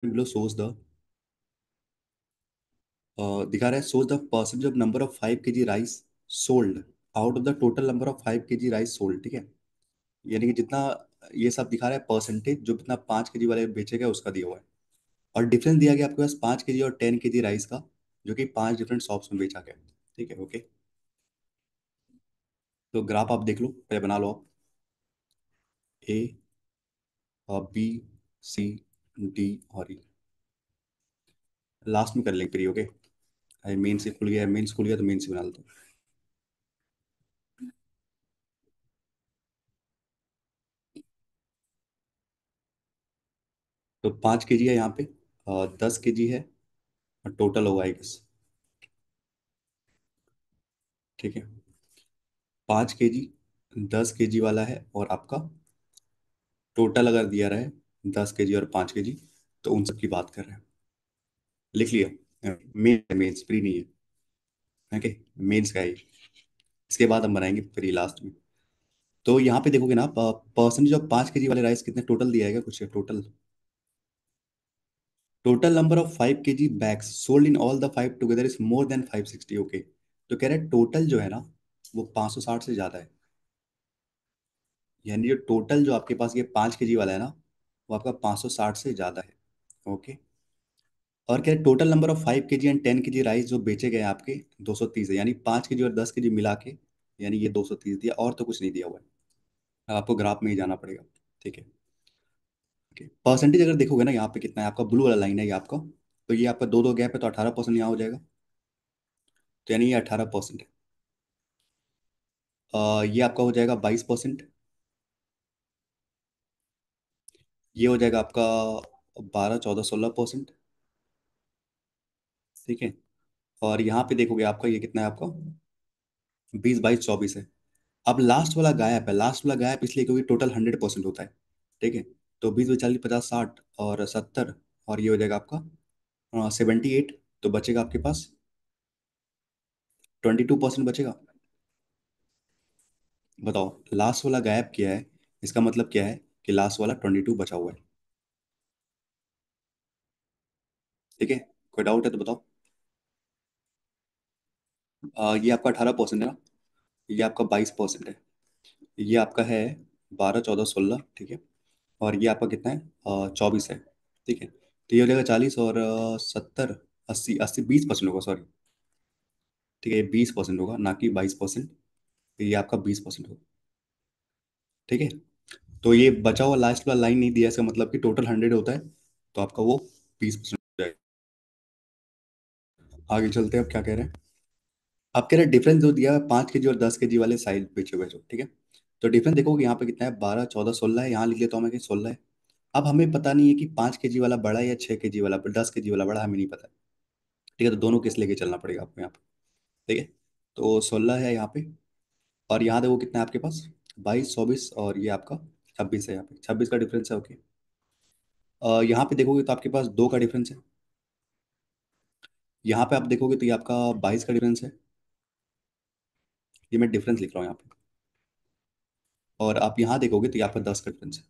below shows the दिखा रहा है shows the percentage of number of 5 kg rice sold out of the total number of 5 kg rice sold। ठीक है, यानी कि जितना ये सब दिखा रहा है परसेंटेज, जो जितना 5 kg वाले बेचे गए उसका दिया हुआ है। और डिफरेंस दिया गया आपके पास 5 kg और 10 kg राइस का, जो कि 5 डिफरेंट शॉप्स में बेचा गया। ठीक है, ओके। तो ग्राफ आप देख लो, पहले बना लो आप। ए और बी, सी, डी और ई, लास्ट में कर लेंगे फिर, ओके। अरे मेन से खुल गया, मेन से खुल गया तो मेन से बना लेते हैं। तो 5 kg है यहाँ पे, 10 kg है, और टोटल होगा आई गेस। ठीक है, 5 kg, 10 kg वाला है, और आपका टोटल अगर दिया रहे 10 kg और 5 kg, तो उन सब की बात कर रहे हैं। लिख लिया, मेन मेन्स प्री नहीं है, ओके। मेन्स का है ये। इसके बाद हम बनाएंगे प्री लास्ट में। तो यहाँ पे देखोगे ना, परसेंटेज ऑफ 5 kg वाले राइस कितने टोटल दिया है, कुछ total total number of 5 kg bags sold in all the five together is more than 560, okay. तो कह रहे हैं टोटल जो है ना, वो 560 से ज्यादा है। यानी जो टोटल जो आपके पास ये 5 kg वाला है ना, वो आपका 560 से ज्यादा है, ओके। और क्या, total number of 5 kg and 10 kg rice जो बेचे गए हैं आपके 230 है, यानी 5 kg और 10 kg मिला के, यानी ये 230 दिया, और तो कुछ नहीं दिया हुआ है। अब आपको ग्राफ में ही जाना पड़ेगा। ठीक है, ओके। परसेंटेज अगर देखोगे ना, यहाँ पे कितना है आपका, ब्लू वाला लाइन है ये आपका, तो ये आपका दो दो गैप है, तो 18% यहाँ हो जाएगा। तो यानी ये 18% है। ये आपका हो जाएगा 22%। ये हो जाएगा आपका 12, 14, 16%। ठीक है, और यहाँ पे देखोगे आपका ये कितना है आपका, 20, 22, 24 है। अब लास्ट वाला गायब है, लास्ट वाला गायब इसलिए क्योंकि टोटल 100% होता है। ठीक है, तो 20, 40, 50, 60 और 70, और ये हो जाएगा आपका 78। तो बचेगा आपके पास 22% बचेगा। बताओ, लास्ट वाला गायब किया है, इसका मतलब क्या है कि लास्ट वाला 22 बचा हुआ है। ठीक है, कोई डाउट है तो बताओ। ये आपका 18% है ना, ये आपका 22% है, ये आपका है 12, 14, 16। ठीक है, और ये आपका कितना है, 24 है। ठीक है, तो ये हो जाएगा 40 और 70, 80, 80, 20% होगा, सॉरी। ठीक है, ये 20% होगा, ना कि 22%। तो ये आपका 20% होगा। ठीक है, तो ये बचा हुआ लास्ट वाला लाइन नहीं दिया, इसका मतलब कि टोटल 100 होता है, तो आपका वो 20% हो जाएगा। आगे चलते हैं, अब क्या कह रहे हैं। आप कह रहे हैं डिफरेंस जो दिया है 5 kg और 10 kg वाले साइज बेचे हुए जो, ठीक है। तो डिफरेंस देखोगे यहाँ पे कितना है, 12, 14, 16 है, यहाँ लिख लेता हूँ मैं कि 16 है। अब हमें पता नहीं है कि 5 kg वाला बड़ा है या 6 kg वाला, 10 kg वाला बड़ा, हमें नहीं पता है। ठीक है, तो दोनों केस लेके चलना पड़ेगा आपको यहाँ पे। ठीक है, तो 16 है यहाँ पे, और यहाँ देखो कितना है आपके पास, 22, 24, और ये आपका 26 है, यहाँ पे 26 का डिफरेंस है, ओके। यहाँ पे देखोगे तो आपके पास 2 का डिफरेंस है। यहाँ पे आप देखोगे तो ये आपका 22 का डिफरेंस है। ये मैं डिफरेंस लिख रहा हूँ यहाँ पे। और आप यहाँ देखोगे तो ये आपका 10 का डिफरेंस है।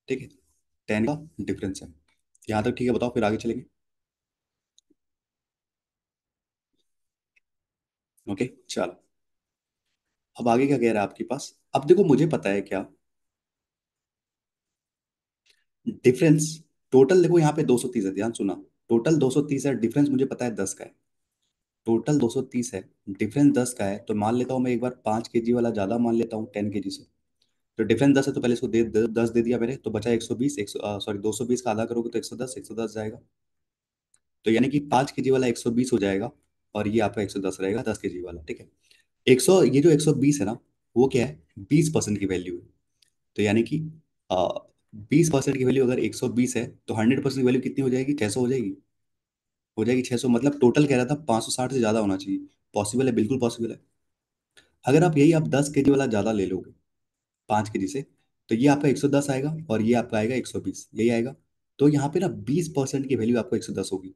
ठीक है, 10 का डिफरेंस है। यहाँ तक ठीक है, बताओ फिर आगे चलेंगे। ओके, चलो। अब आगे क्या कह रहा है आपके पास, अब देखो मुझे पता है क्या डिफरेंस। टोटल देखो यहाँ पे 230 है, ध्यान सुना। टोटल 230 है, डिफरेंस मुझे पता है 10 का है। टोटल 230 है, डिफरेंस 10 का है, तो मान लेता हूँ मैं एक बार 5 kg वाला ज्यादा मान लेता हूँ 10 kg से। तो डिफरेंस 10 है, तो पहले इसको 10 दे दिया मैंने, तो बचा 120, 100, सॉरी 220 का आधा करोगे तो 110, 110 जाएगा। तो यानी कि 5 kg वाला 120 हो जाएगा, और ये आपका 110 रहेगा 10 kg वाला। ठीक है, 100, ये जो 120 है ना, वो क्या है, 20% की वैल्यू है। तो यानी कि 20% की वैल्यू अगर 120 है, तो 100% की वैल्यू कितनी हो जाएगी, 600 हो जाएगी। हो जाएगी 600, मतलब टोटल कह रहा था 560 से ज्यादा होना चाहिए। पॉसिबल है, बिल्कुल पॉसिबल है। अगर आप यही आप 10 kg वाला ज्यादा ले लोगे 5 kg से, तो ये आपका 110 आएगा, और ये आपका आएगा 120, यही आएगा। तो यहाँ पे ना 20% की वैल्यू आपको 110 होगी।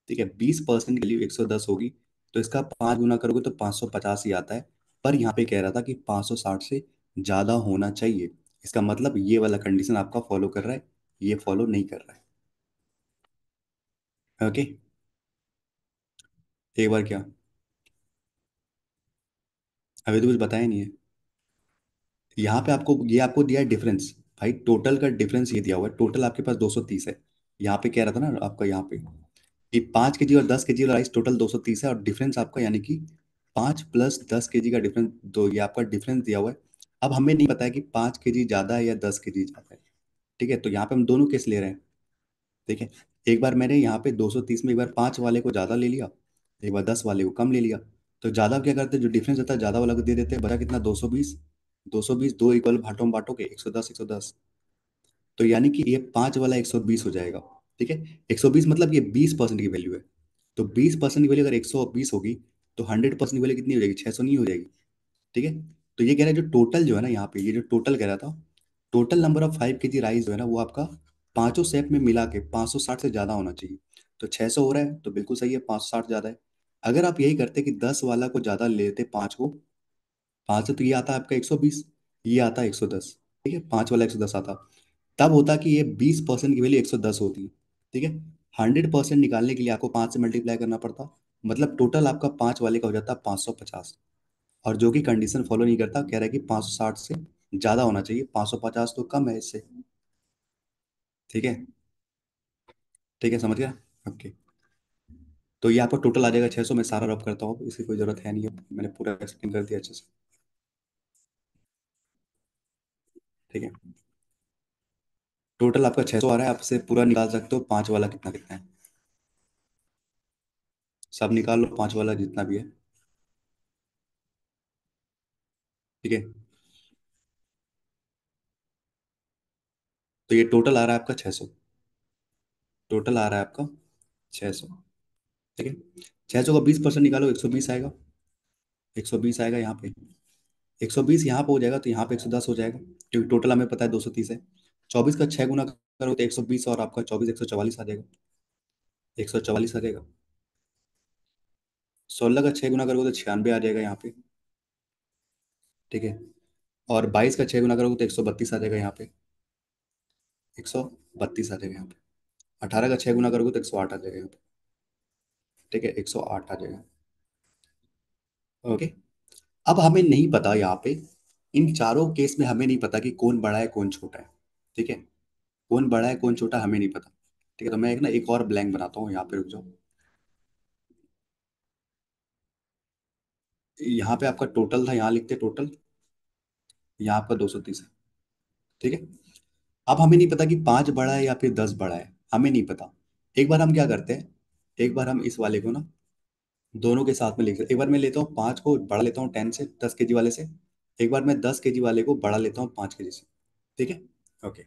ठीक है, 20% की वैल्यू 110 होगी, तो इसका 5 गुना करोगे तो 550 ही आता है। पर यहाँ पे कह रहा था कि 560 से ज्यादा होना चाहिए। इसका मतलब ये वाला कंडीशन आपका फॉलो कर रहा है, ये फॉलो नहीं कर रहा है। ओके, एक बार क्या? अभी तो कुछ बताया नहीं है। यहाँ पे आपको ये आपको दिया है डिफरेंस। भाई टोटल का डिफरेंस ये दिया हुआ है, टोटल आपके पास 230 है। यहाँ पे कह रहा था ना आपका, यहाँ पे कि 5 केजी और 10 केजी का राइस टोटल 230 है, और डिफरेंस आपका यानी कि 5 + 10 केजी का डिफरेंस दो, ये आपका डिफरेंस दिया हुआ है। अब हमें नहीं पता है कि 5 केजी ज्यादा है या 10 केजी ज्यादा है। ठीक है, तो यहाँ पे हम दोनों केस ले रहे हैं। ठीक है, एक बार मैंने यहाँ पे 230 में एक बार 5 वाले को ज्यादा ले लिया, एक बार 10 वाले को कम ले लिया। तो ज्यादा क्या करते हैं, जो डिफरेंस होता है ज्यादा वाला को दे देते हैं, बचा कितना? 220। 220 दो इक्वल भाटों में बांटोगे, 110 110। तो यानी कि ये 5 वाला 120 हो जाएगा। ठीक है, 120 मतलब ये 20% की वैल्यू है। तो 20% की वैल्यू अगर 120 होगी, तो 100% की वैल्यू कितनी हो जाएगी? 600 नहीं हो जाएगी? ठीक है, तो ये कह रहा है जो टोटल जो है ना, यहाँ पे ये जो टोटल कह रहा था, total number of 5 KG rice जो है ना, वो आपका पांचों सेट में मिला के 560 से ज्यादा होना चाहिए। तो 600 हो रहा है, तो बिल्कुल सही है, 560 ज्यादा है। अगर आप यही करते कि 10 वाला को ज्यादा ले लेते, 5 को, 5 से, तो ये आता है आपका 120, ये आता है 110। ठीक है, 5 वाला 110 आता, तब होता कि ये 20% की वैल्यू 110 होती। ठीक है, 100% निकालने के लिए आपको 5 से मल्टीप्लाई करना पड़ता, मतलब टोटल आपका 5 वाले का हो जाता 550। और जो कि कंडीशन फॉलो नहीं करता, कह रहा है कि 560 से ज्यादा होना चाहिए, 550 तो कम है इससे। ठीक है, ठीक है, समझ गया? ओके, तो ये आपका टोटल आ जाएगा 600। मैं सारा रब करता हूँ, इसकी कोई जरूरत है नहीं है, मैंने पूरा एक्सप्लेन कर दिया अच्छे से। ठीक है, टोटल आपका 600 आ रहा है, आपसे पूरा निकाल सकते हो 5 वाला कितना कितना है। सब निकाल लो, 5 वाला जितना भी है। ठीक है, तो ये टोटल आ रहा है आपका 600। टोटल आ रहा है आपका 600। ठीक है, 600 का 20% निकालो, 120 आएगा। 120 आएगा यहाँ पे, 120 यहाँ पे हो जाएगा, तो यहाँ पे 110 हो जाएगा, क्योंकि टोटल हमें पता है 230 है। 24 का 6 गुना करो तो 120, और आपका 24 144 आ जाएगा। 144 आ जाएगा। 16 का 6 गुना करोगे तो 96 आ जाएगा यहाँ पे। ठीक है, और 22 का 6 गुना करोगे तो 132 आ जाएगा यहाँ पे। 132 आ जाएगा यहाँ पे। 18 का 6 गुना करोगे तो 108 आ जाएगा यहाँ पे। ठीक है, 108 आ जाएगा। ओके, अब हमें नहीं पता यहाँ पे, इन चारों केस में हमें नहीं पता कि कौन बड़ा है कौन छोटा है। ठीक है, कौन बड़ा है कौन छोटा हमें नहीं पता। ठीक है, तो मैं एक और ब्लैंक बनाता हूँ यहाँ पे, रुक जाओ। यहाँ पे आपका टोटल था, यहाँ लिखते टोटल, यहाँ आपका 230 है। ठीक है, अब हमें नहीं पता कि 5 बड़ा है या फिर 10 बड़ा है, हमें नहीं पता। एक बार हम क्या करते हैं, एक बार हम इस वाले को ना दोनों के साथ में लिख एक बार मैं लेता हूँ 5 को बड़ा लेता हूँ 10 से, 10 केजी वाले से। एक बार मैं 10 केजी वाले को बड़ा लेता हूँ 5 केजी से। ठीक है, ओके।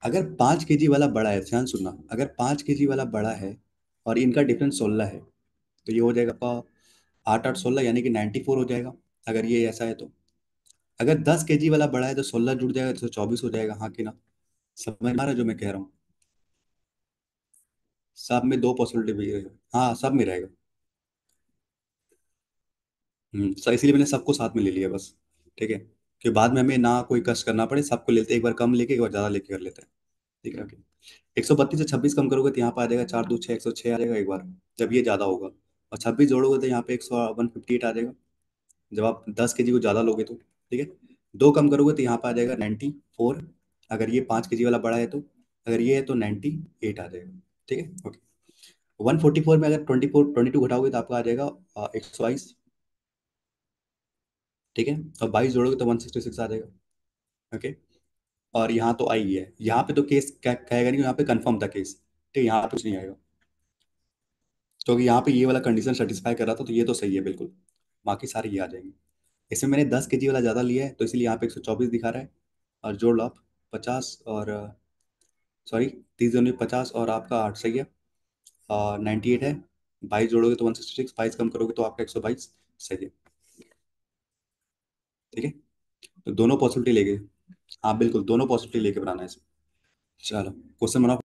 अगर 5 केजी वाला बड़ा है, ध्यान सुनना, अगर 5 केजी वाला बड़ा है और इनका डिफरेंस 16 है, तो ये हो जाएगा आपका 8 8 16, यानी कि 94 हो जाएगा, अगर ये ऐसा है तो। अगर 10 केजी वाला बड़ा है तो 16 जुड़ जाएगा, तो 24 हो जाएगा, हाँ कि ना? समझ में आ रहा है जो मैं कह रहा हूँ? सब में दो पॉसिबिलिटी भी है, हाँ सब में रहेगा। सो इसीलिए मैंने सबको साथ में ले लिया बस। ठीक है, कि बाद में हमें ना कोई कष्ट करना पड़े, सबको लेते एक बार कम लेके एक बार ज्यादा लेके कर लेते हैं। ठीक है, ओके। 132 से 26 कम करोगे तो यहाँ पे आ जाएगा 4 2 6, 106 आ जाएगा एक बार, जब ये ज्यादा होगा। और 26 जोड़ोगे तो यहाँ पे 158 आ जाएगा, जब आप 10 केजी को ज्यादा लोगे तो। ठीक है, दो कम करोगे तो यहाँ पे आ जाएगा 94, अगर ये 5 केजी वाला बड़ा है तो। अगर ये है तो 98 आ जाएगा। ठीक है, ओके। 144 में अगर 22 घटाओगे तो आपका आ जाएगा 122। ठीक है, और 22 जोड़ोगे तो 166 आ जाएगा। ओके, और यहाँ तो आई है, यहाँ पे तो केस कहेगा नहीं, यहाँ पे कंफर्म था केस। ठीक है, यहाँ पे कुछ नहीं आएगा, क्योंकि यहाँ पे ये वाला कंडीशन सेटिस्फाई कर रहा था, तो ये तो सही है बिल्कुल। बाकी सारे ये आ जाएंगे। इसमें मैंने 10 केजी वाला ज़्यादा लिया है, तो इसलिए यहाँ पे 124 दिखा रहा है। और जोड़ लो आप, 50 और सॉरी, 30 50 और आपका 8 सही है, 98 है। 22 जोड़ोगे तो 166, 22 कम करोगे तो आपका 122 सही है। ठीक है, तो दोनों पॉसिबिलिटी लेके, हाँ बिल्कुल दोनों पॉसिबिलिटी लेके बनाना है इसे। चलो, क्वेश्चन बनाओ।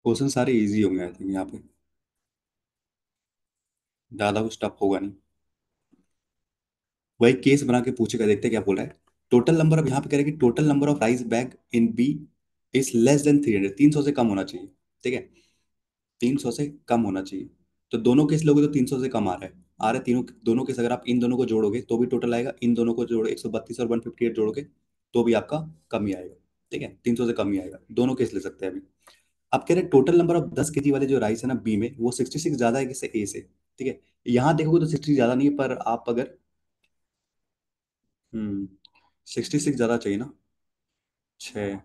क्वेश्चन सारे इजी होंगे आई थिंक यहाँ पे, ज्यादा कुछ टफ होगा नहीं। वही केस बना के पूछेगा, देखते हैं क्या बोल रहा है। टोटल नंबर ऑफ, यहाँ पे कह रहा है कि total number of rice bag in B is less than 300, 300 से कम होना चाहिए। ठीक है, 300 से कम होना चाहिए। तो दोनों केस लोगे तो 300 से कम आ रहा है तीनों दोनों केस। अगर आप इन दोनों को जोड़ोगे तो भी टोटल आएगा, इन दोनों को जोड़ो 132 और 158 जोड़ोगे तो भी आपका कम ही आएगा। ठीक है, 300 से कम ही आएगा, दोनों केस ले सकते हैं अभी। अब कह रहे हैं टोटल नंबर ऑफ 10 केजी वाले जो राइस है ना बी में, वो 66 ज्यादा है किससे, ए से। ठीक है, यहाँ देखोगे तो 60 ज्यादा नहीं है, पर आप अगर 66 ज्यादा चाहिए ना, 6।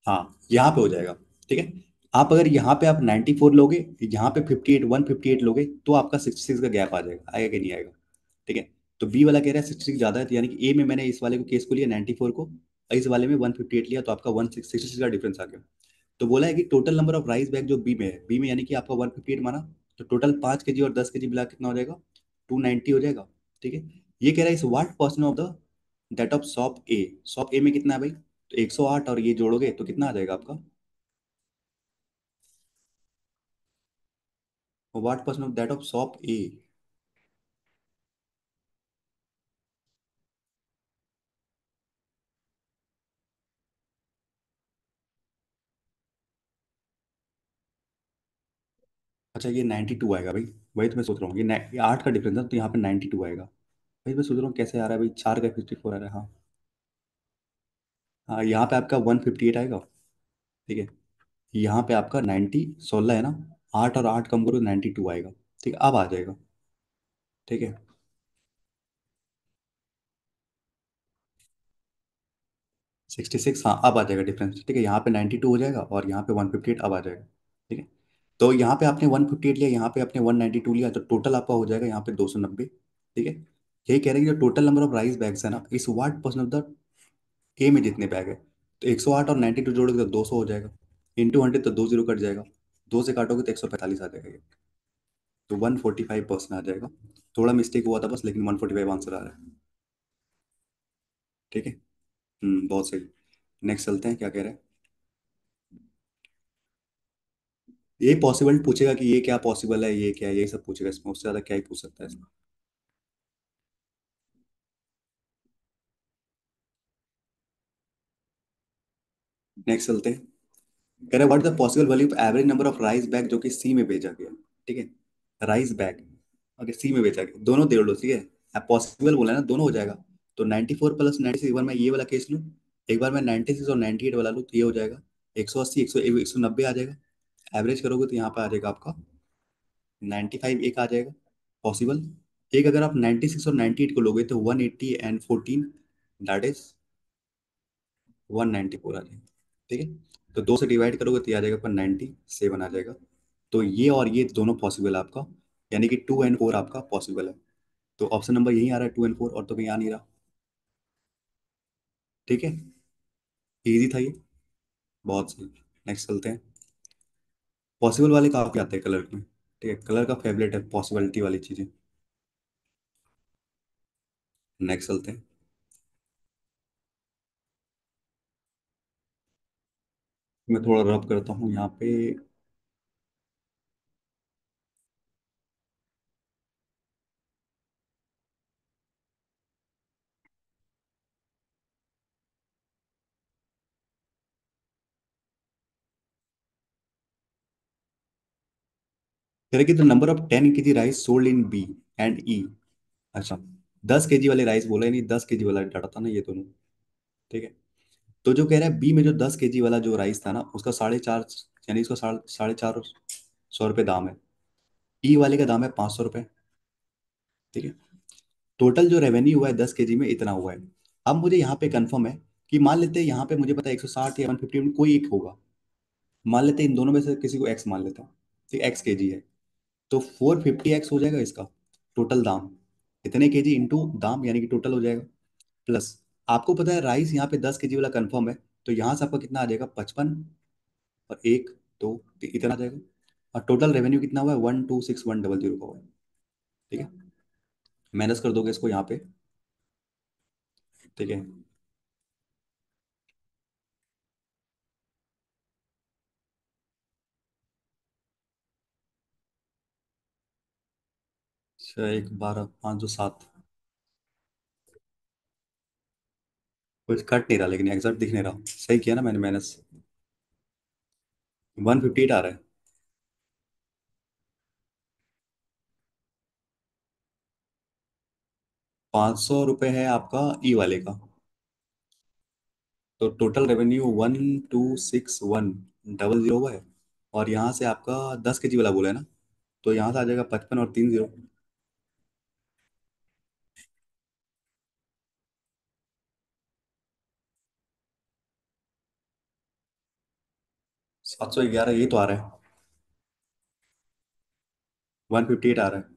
हाँ, यहाँ पे हो जाएगा। ठीक है, आप अगर यहाँ पे आप 94 लोगे, यहाँ पे 58 158 लोगे, तो आपका 66 का गैप आ जाएगा, आएगा कि नहीं आएगा। ठीक है, तो बी वाला कह रहा है 66 ज्यादा है, तो यानी कि ए में मैंने इस वाले को केस को लिया 94 को, और इस वाले में 158 लिया, तो आपका 166 का डिफरेंस आ गया। तो बोला है कि total number of rice bag जो बी में है, बी में यानी कि आपका 158 माना, तो टोटल 5 केजी और 10 केजी मिला कितना हो जाएगा, 290 हो जाएगा। ठीक है, ये कह रहा है इस what person of the that of shop A, shop ए में कितना है भाई, तो 108 और ये जोड़ोगे तो कितना आ जाएगा आपका, what person of that of shop ए। अच्छा, ये 92 आएगा भाई। वही तो मैं सोच रहा हूँ, ये 8 का डिफरेंस है, तो यहाँ पे 92 आएगा। भाई मैं सोच रहा हूँ कैसे आ रहा है भाई, 4 का 54 आ रहा है। हाँ हाँ, यहाँ पे आपका 158 आएगा। ठीक है, यहाँ पे आपका 90, 16 है ना, 8 और 8 कम करो 92 आएगा। ठीक है, अब आ जाएगा। ठीक है, 66, हाँ अब आ जाएगा डिफरेंस। ठीक है, यहाँ पे 92 हो जाएगा और यहाँ पे 158 अब आ जाएगा। ठीक है, तो यहाँ पे आपने 158 लिया, यहाँ पे आपने 192 लिया, तो टोटल आपका हो जाएगा यहाँ पे 290। ठीक है, यही कह रहे हैं कि जो total number of rice bags है ना इस वाट परसेंट ऑफ द ए में जितने बैग है, तो 108 और 92 जोड़ोगे तो 200 हो जाएगा, इंटू 100 तो 2 जीरो कट जाएगा, 2 से काटोगे तो 145 आ जाएगा ये। तो 145% आ जाएगा। थोड़ा मिस्टेक हुआ था बस, लेकिन 145 आंसर आ रहा है। ठीक है, बहुत सही। नेक्स्ट चलते हैं, क्या कह रहे हैं। ये पॉसिबल पूछेगा कि ये क्या पॉसिबल है, ये क्या है, यही सब पूछेगा इसमें, उससे ज्यादा क्या ही पूछ सकता है इसमें। नेक्स्ट चलते हैं, कह रहे what the possible value of average number of rice bag जो कि सी में भेजा गया। ठीक है, राइस बैग अगर सी में भेजा गया, दोनों दे लो। ठीक है, अब पॉसिबल बोला है ना, दोनों हो जाएगा। तो 94 प्लस 96, एक बार मैं ये वाला केस लूँ, एक बार मैं 96 और 98 वाला लूँ, तो ये हो जाएगा 180, 190 आ जाएगा। एवरेज करोगे तो यहाँ पे आ जाएगा आपका 95, एक आ जाएगा पॉसिबल। एक अगर आप 96 और 98 को लोगे तो 180 एंड 14, दैट इज 194 आ जाएगा। ठीक है, तो 2 से डिवाइड करोगे तो ये आ जाएगा पर 97 आ जाएगा। तो ये और ये दोनों पॉसिबल है आपका, यानी कि 2 एंड 4 आपका पॉसिबल है। तो ऑप्शन नंबर यही आ रहा है 2 एंड 4, और तो कहीं आ नहीं रहा। ठीक है, इजी था ये, बहुत सही। नेक्स्ट चलते हैं, पॉसिबल वाले काफी आते हैं कलर में। ठीक है, कलर का फेवरेट है पॉसिबिलिटी वाली चीजें। नेक्स्ट चलते हैं, मैं थोड़ा रब करता हूँ यहाँ पे। कह रहे कि the number of 10 KG rice sold in B and E. अच्छा, 10 केजी वाले राइस बोला, नहीं 10 केजी वाला डाटा था ना ये दोनों। ठीक है, तो जो कह रहा है बी में जो 10 केजी वाला जो राइस था ना उसका 4.5, यानी इसका 450 दाम है। ई वाले का दाम है 500 रुपये। ठीक है, टोटल जो रेवेन्यू हुआ है 10 केजी में इतना हुआ है। अब मुझे यहाँ पे कंफर्म है कि मान लेते हैं यहाँ पे मुझे पता है 160 या 150 में कोई एक होगा। मान लेते हैं इन दोनों में से किसी को एक्स मान लेता हूँ। ठीक, एक्स केजी है, तो 450 एक्स हो जाएगा इसका टोटल दाम, इतने केजी इंटू दाम, यानी कि टोटल हो जाएगा। प्लस आपको पता है राइस यहाँ पे 10 केजी वाला कंफर्म है, तो यहाँ से आपका कितना आ जाएगा 55, और एक, दो, इतना आ जाएगा। और टोटल रेवेन्यू कितना हुआ है 126,100 का हुआ है। ठीक है, माइनस कर दोगे इसको यहाँ पे। ठीक है, छः एक 12, 5 2 7। कुछ कट नहीं रहा, लेकिन एग्जैक्ट दिख नहीं रहा। सही किया ना मैंने माइनस। 158 आ रहा है। 500 रुपये है आपका ई वाले का। तो टोटल रेवेन्यू 1261 000 हुआ है। और यहाँ से आपका 10 केजी वाला बोला है ना, तो यहाँ से आ जाएगा 55 और 3 0। 711 ये तो आ रहा है। 158 आ रहा है।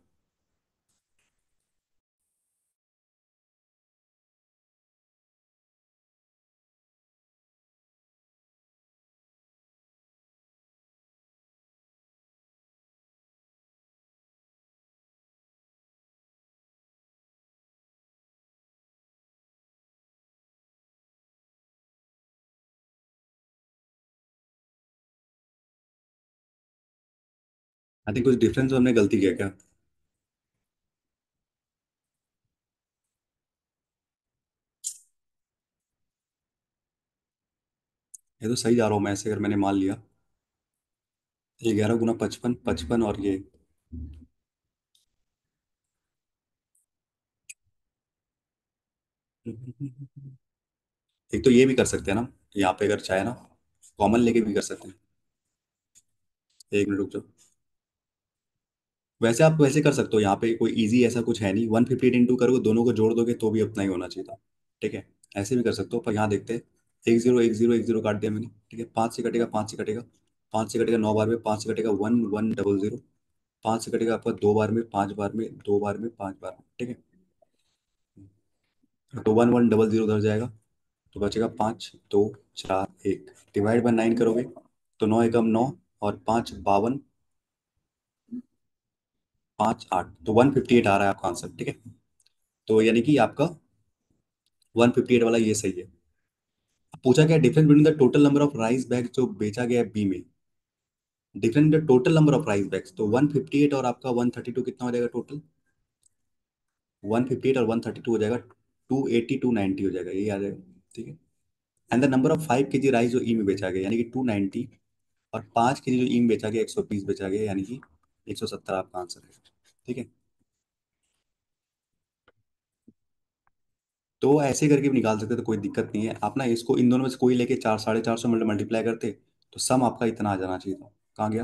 आई थिंक कुछ डिफरेंस हमने गलती किया क्या। ये तो सही जा रहा हूँ मैं ऐसे, अगर मैंने मान लिया। 11 गुना 55, 55 और ये। एक तो ये भी कर सकते हैं ना, यहाँ पे अगर चाहे ना, कॉमन लेके भी कर सकते हैं। 1 मिनट रुक जाओ। वैसे आप वैसे कर सकते हो, यहाँ पे कोई इजी ऐसा कुछ है नहीं। 158 इंटू करोगे, दोनों को जोड़ दोगे तो भी उतना ही होना चाहिए था। ठीक है, ऐसे भी कर सकते हो, पर यहाँ देखते हैं। 1 0 1 0 1 0 काट दिया मैंने। ठीक है, 5 से कटेगा, 5 से कटेगा। 5 से कटेगा 9 बार में, 5 से कटेगा 1100। 5 से कटेगा आपका 2 बार में, 5 बार में, 2 बार में, 5 बार में। ठीक है, तो 1100 उधर जाएगा। तो बचेगा 5 2 4 1। डिवाइड बाय 9 करोगे तो 9 एकम 9, और 5 52, 5 8, तो 158 आ रहा है आपका आंसर। ठीक है, तो यानी कि आपका 158 वाला ये सही है। पूछा क्या, difference between the total number of rice bag जो बेचा गया है बी में। Difference the total number of rice bags, तो 158 और आपका 132 कितना हो जाएगा टोटल। 158 और 132 हो जाएगा 280 290 हो जाएगा, ये आ जाएगा। ठीक है, and the number of 5 KG rice जो ई में बेचा गया, यानी कि 290। और 5 केजी जो ई में बेचा गया 120 बेचा गया, यानी कि 170 आपका आंसर है। ठीक है, तो ऐसे करके भी निकाल सकते, तो कोई दिक्कत नहीं है। आप ना इसको इन दोनों में से कोई लेके 4 450 मल्टीप्लाई करते, तो सम आपका इतना आ जाना चाहिए था। कहाँ गया,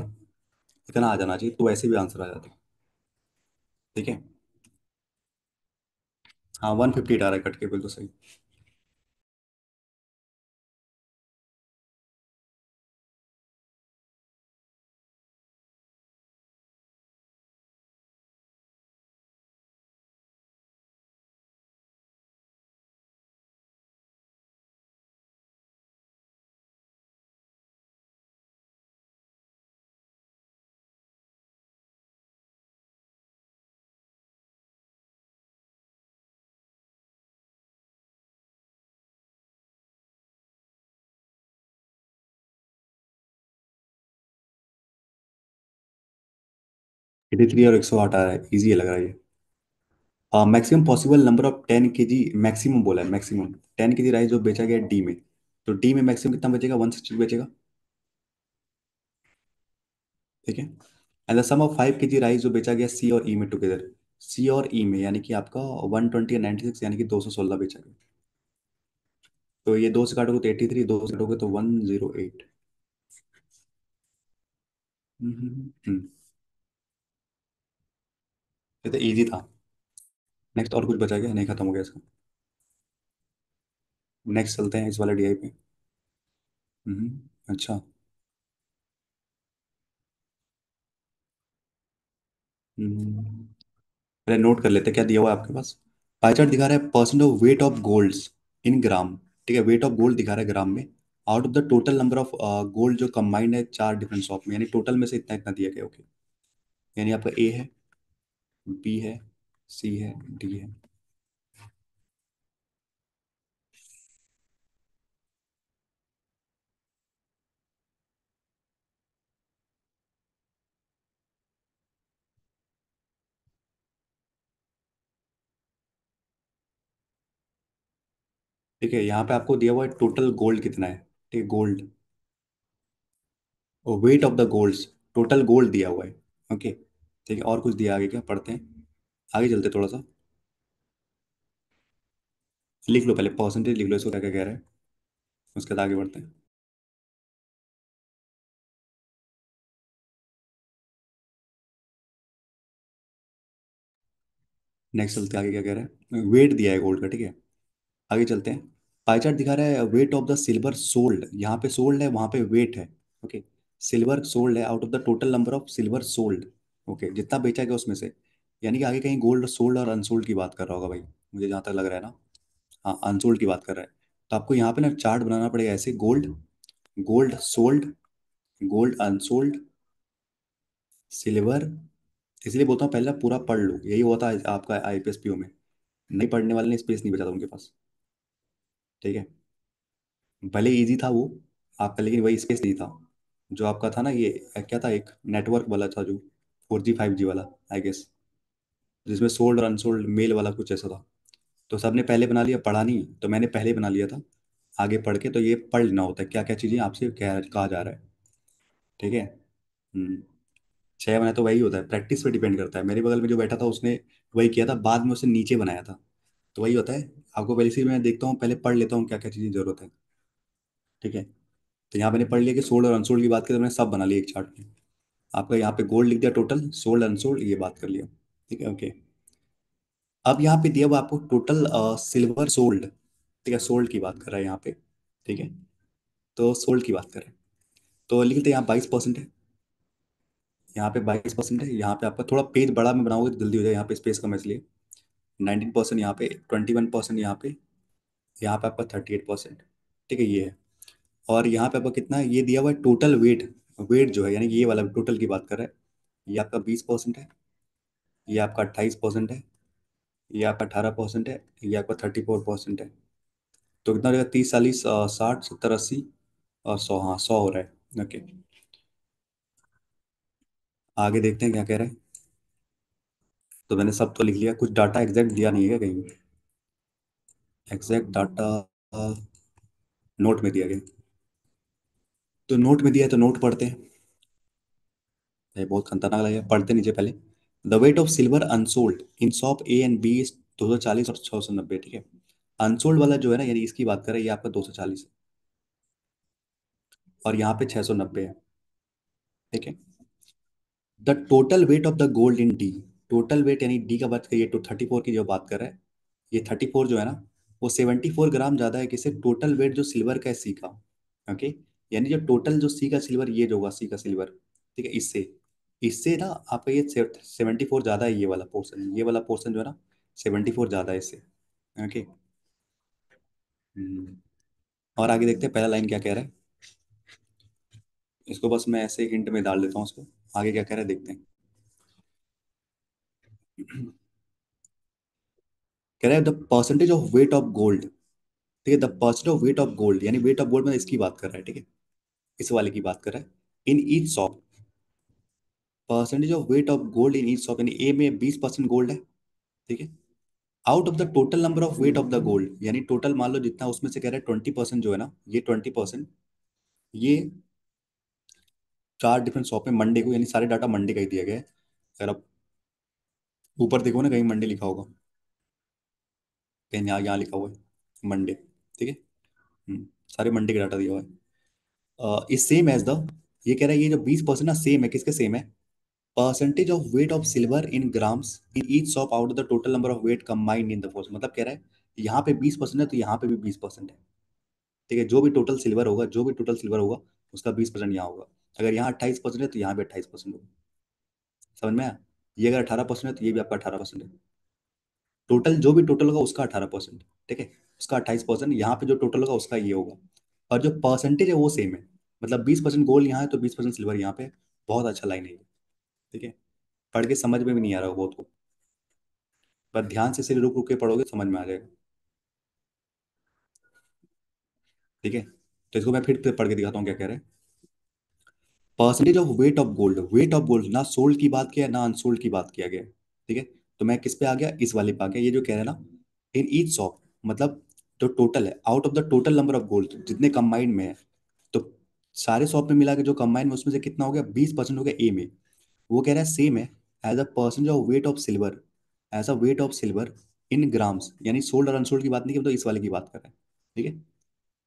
इतना आ जाना चाहिए, तो वैसे भी आंसर आ जाता। ठीक है, हाँ 158 आ रहा है कट के, बिल्कुल सही।83 और 108 आ रहा है, इजी लग रहा है ये। Maximum possible number of 10 KG, maximum बोला है, मैक्सिमम 10 केजी राइस जो बेचा गया डी में। तो डी में मैक्सिमम कितना बचेगा, 160 बचेगा। ठीक है, and the sum of 5 KG rice जो बेचा गया सी और ई में टुगेदर। सी और ई में यानी कि आपका 120 और 96, यानी कि 216 बेचा गया। तो ये दो से काटोगे तो 83, दो से काटोगे तो 108। ये तो इजी था। नेक्स्ट और कुछ बचा गया, नहीं खत्म हो गया इसका। नेक्स्ट चलते हैं इस वाले डीआई पे। अच्छा। हम्म, पहले नोट कर लेते हैं क्या दिया हुआ है आपके पास। पाई चार्ट दिखा रहा है percent of weight of golds in gram. ठीक है, वेट ऑफ गोल्ड दिखा रहा है ग्राम में। Out of the total number of gold जो कंबाइंड है चार डिफरेंट शॉप में, यानी टोटल में से इतना इतना दिया गया। ओके, यानी आपका ए है, बी है, सी है, डी है। ठीक है, यहाँ पे आपको दिया हुआ है टोटल गोल्ड कितना है। ठीक है, गोल्ड और weight of the golds, total gold दिया हुआ है। ओके, ठीक है, और कुछ दिया आगे क्या पढ़ते हैं, आगे चलते हैं थोड़ा सा। लिख लो पहले परसेंटेज, लिख लो इसको क्या क्या कह रहा है, उसके बाद आगे बढ़ते हैं। नेक्स्ट चलते हैं आगे, क्या कह रहा है, वेट दिया है गोल्ड का। ठीक है, आगे चलते हैं। पाई चार्ट दिखा रहा है weight of the silver sold, यहाँ पे सोल्ड है वहाँ पे वेट है। ओके, सिल्वर सोल्ड है out of the total number of silver sold. Okay, जितना बेचा गया उसमें से, यानी कि आगे कहीं गोल्ड सोल्ड और अनसोल्ड की बात कर रहा होगा भाई, मुझे जहाँ तक लग रहा है ना। हाँ, अनसोल्ड की बात कर रहा है। तो आपको यहाँ पे ना चार्ट बनाना पड़ेगा ऐसे, gold, gold sold, gold unsold, silver. इसलिए बोलता हूँ पहले पूरा पढ़ लो, यही होता है आपका आईपीएस पीओ में। नहीं पढ़ने वाले ने स्पेस नहीं बचा था उनके पास। ठीक है, भले इजी था वो आपका, लेकिन वही स्पेस नहीं था जो आपका था ना ये। क्या था, एक नेटवर्क वाला था जो 4G 5G वाला, आई गेस, जिसमें सोल्ड और अनसोल्ड मेल वाला कुछ ऐसा था। तो सबने पहले बना लिया, पढ़ा नहीं, तो मैंने पहले बना लिया था। आगे पढ़ के तो ये पढ़ लेना होता है क्या क्या चीज़ें आपसे कहा जा रहा है। ठीक है। हम्म। 6 बना तो वही होता है, प्रैक्टिस पे डिपेंड करता है। मेरे बगल में जो बैठा था उसने वही किया था, बाद में उसने नीचे बनाया था। तो वही होता है, आपको पहले से मैं देखता हूँ, पहले पढ़ लेता हूँ क्या क्या चीज़ें जरूरत है। ठीक है, तो यहाँ मैंने पढ़ लिया कि सोल्ड और अनसोल्ड की बात की, तो मैंने सब बना लिया एक चार्ट में। आपका यहाँ पे गोल्ड लिख दिया, टोटल सोल्ड अनसोल्ड ये बात कर लिया। ठीक है, ओके। अब यहाँ पे दिया हुआ आपको टोटल सिल्वर सोल्ड। ठीक है, सोल्ड की बात कर रहा है यहाँ पे। ठीक है, तो सोल्ड की बात करें तो लिख लेते हैं, यहाँ 22% है, यहाँ पे 22% है। यहाँ पे आपका थोड़ा पेज बड़ा में बनाओगे तो जल्दी हो जाए, यहाँ पे स्पेस कम है इसलिए। 19% यहाँ पे, 21% यहाँ पे, यहाँ पे आपका 38%। ठीक है, ये है। और यहाँ पे आपका कितना है, ये दिया हुआ है टोटल वेट। वेट जो है यानी कि ये वाला टोटल की बात कर रहा है, ये आपका 20% है, ये आपका 28% है, ये आपका 18% है, ये आपका 34% है। तो कितना हो जाएगा, 30 40 60 70 80 और 100, हाँ 100 हो रहा है। ओके, आगे देखते हैं क्या कह रहा है। तो मैंने सब तो लिख लिया, कुछ डाटा एग्जैक्ट दिया नहीं है क्या कहीं, एग्जैक्ट डाटा नोट में दिया गया। तो नोट में दिया है तो नोट पढ़ते हैं। ये बहुत खतरनाक लगेगा, पढ़ते नीचे पहले। The weight of silver unsold in shop A and B is 240 और 690। ठीक है, अनसोल्ड वाला जो है ना, यानी इसकी बात करें, ये आपका 240 है और यहाँ पे 690 है। ठीक है, the total weight of the gold in D, total weight यानी डी का बात करिए, तो 34 की जो बात कर रहा है, ये 34 जो है ना, वो 74 ग्राम ज्यादा है किसे, टोटल वेट जो सिल्वर का है सी का। ओके, यानी जो टोटल जो सी का सिल्वर, ये जो होगा सी का सिल्वर, ठीक है, इससे इससे ना आपका ये 74 ज्यादा है, ये वाला पोर्सन, ये वाला पोर्सन जो है ना, 74 ज्यादा है इससे। ओके। हम्म, और आगे देखते हैं पहला लाइन क्या कह रहा है। इसको बस मैं ऐसे हिंट में डाल देता हूँ उसको, आगे क्या कह रहा है देखते हैं। कह रहा है the percentage of weight of gold. ठीक है, the percentage of weight of gold, यानी वेट ऑफ गोल्ड में इसकी बात कर रहा है। ठीक है, इस वाले की बात कर रहा है। इन each shop, percentage of weight of gold in each shop, यानी ए में 20% गोल्ड है। ठीक है, out of the total number of weight of the gold, यानी टोटल मान लो जितना, उसमें से कह रहा है 20% जो है ना, ये 20%, ये चार डिफरेंट शॉप में मंडे को, यानी सारे डाटा मंडे का ही दिया गया है। अगर आप ऊपर देखो ना, कहीं मंडे लिखा होगा, कहीं यहाँ यहाँ लिखा हुआ है मंडे। ठीक है। सारे मंडे का डाटा दिया हुआ है। इज सेम एज द, ये कह रहा है ये जो 20% ना, सेम है किसके, सेम है, percentage of weight of silver in grams in each shop out of the total number of weight combined in the force. मतलब कह रहा है यहाँ पे 20% है तो यहाँ पे भी 20% है। ठीक है, जो भी टोटल सिल्वर होगा, जो भी टोटल सिल्वर होगा, उसका 20% यहाँ होगा। अगर यहाँ 28% है तो यहाँ भी 28% होगा। समझ में आया, ये अगर 18% है तो ये भी आपका 18% है। टोटल जो भी टोटल होगा उसका 18%। ठीक है, उसका 28%, यहाँ पे जो टोटल होगा उसका ये होगा। और जो परसेंटेज है वो सेम है, मतलब 20% गोल्ड यहाँ है तो 20% सिल्वर यहाँ पे है। बहुत अच्छा लाइन है ये। ठीक है, पढ़ के समझ में भी नहीं आ रहा होगा बहुत को, पर ध्यान से सिर्फ रुक रुक के पढ़ोगे समझ में आ जाएगा। ठीक है, तो इसको मैं फिर से पढ़ के दिखाता हूँ क्या कह रहे हैं। Percentage of weight of gold, wait of gold ना सोल्ड की बात किया ना अनसोल्ड की बात किया गया। ठीक है, तो मैं किस पे आ गया, इस वाले पे आ गया। ये जो कह रहा है ना, इन ईच शॉप, मतलब तो टोटल है, out of the total number of gold जितने कंबाइंड में है, तो सारे शॉप में मिला के जो कंबाइंड में उसमें से कितना हो गया, 20% हो गया ए में। वो कह रहा है सेम है, as a percentage of weight of silver, as a weight of silver in grams, यानी सोल्ड और अनसोल्ड की बात नहीं की, तो इस वाले की बात कर रहे हैं। ठीक है,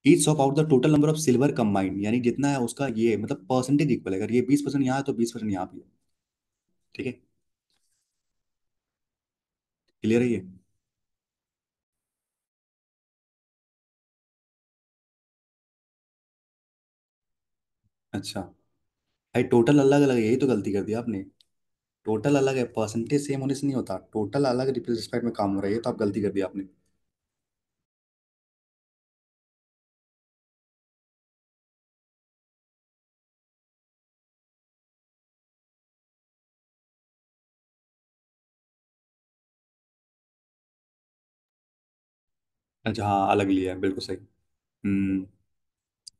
each shop out the total number of silver combined, यानी जितना है उसका ये मतलब परसेंटेज इक्वल है, अगर ये 20% यहाँ है तो 20% यहाँ भी है। ठीक है, क्लियर है ये? अच्छा भाई, टोटल अलग अलग है, यही तो गलती कर दिया आपने। टोटल अलग है, परसेंटेज सेम होने से नहीं होता, टोटल अलग रिस्पेक्ट में काम हो रहा है, ये तो आप गलती कर दिया आपने। अच्छा हाँ, अलग लिया है, बिल्कुल सही। हम्म।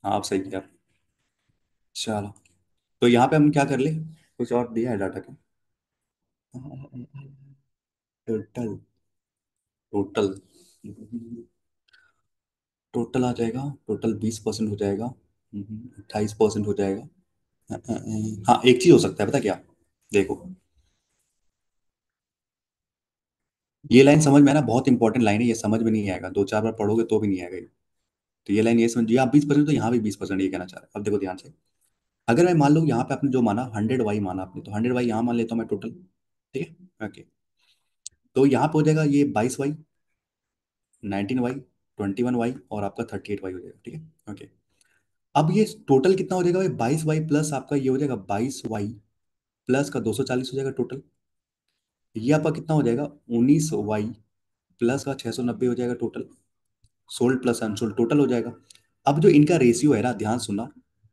हाँ, आप सही किया। चलो, तो यहाँ पे हम क्या कर ले, कुछ और दिया है डाटा का? टोटल, टोटल, टोटल आ जाएगा, टोटल 20% हो जाएगा, 28% हो जाएगा। हाँ, एक चीज हो सकता है, पता क्या? देखो, ये लाइन समझ में है ना, बहुत इंपॉर्टेंट लाइन है, ये समझ में नहीं आएगा, दो चार बार पढ़ोगे तो भी नहीं आएगा ये। तो ये लाइन ये समझिए, आप 20% तो यहाँ भी 20% ये कहना चाह रहे हैं। अब देखो ध्यान से, अगर मैं मान लो यहाँ पे आपने जो माना 100 वाई माना आपने, तो 100 वाई यहाँ मान लेता हूँ मैं टोटल। ठीक है, ओके। तो यहाँ पे हो जाएगा ये 22 वाई, 19 वाई, 21 वाई और आपका 38 वाई हो जाएगा। ठीक है, ओके। अब ये टोटल कितना हो जाएगा भाई, 22 वाई प्लस आपका ये हो जाएगा 22 वाई प्लस का 240 हो जाएगा टोटल। ये आपका कितना हो जाएगा, 19 वाई प्लस का 690 हो जाएगा total. Sold plus unsold total हो जाएगा। अब जो इनका रेशियो है ना, ध्यान सुनना,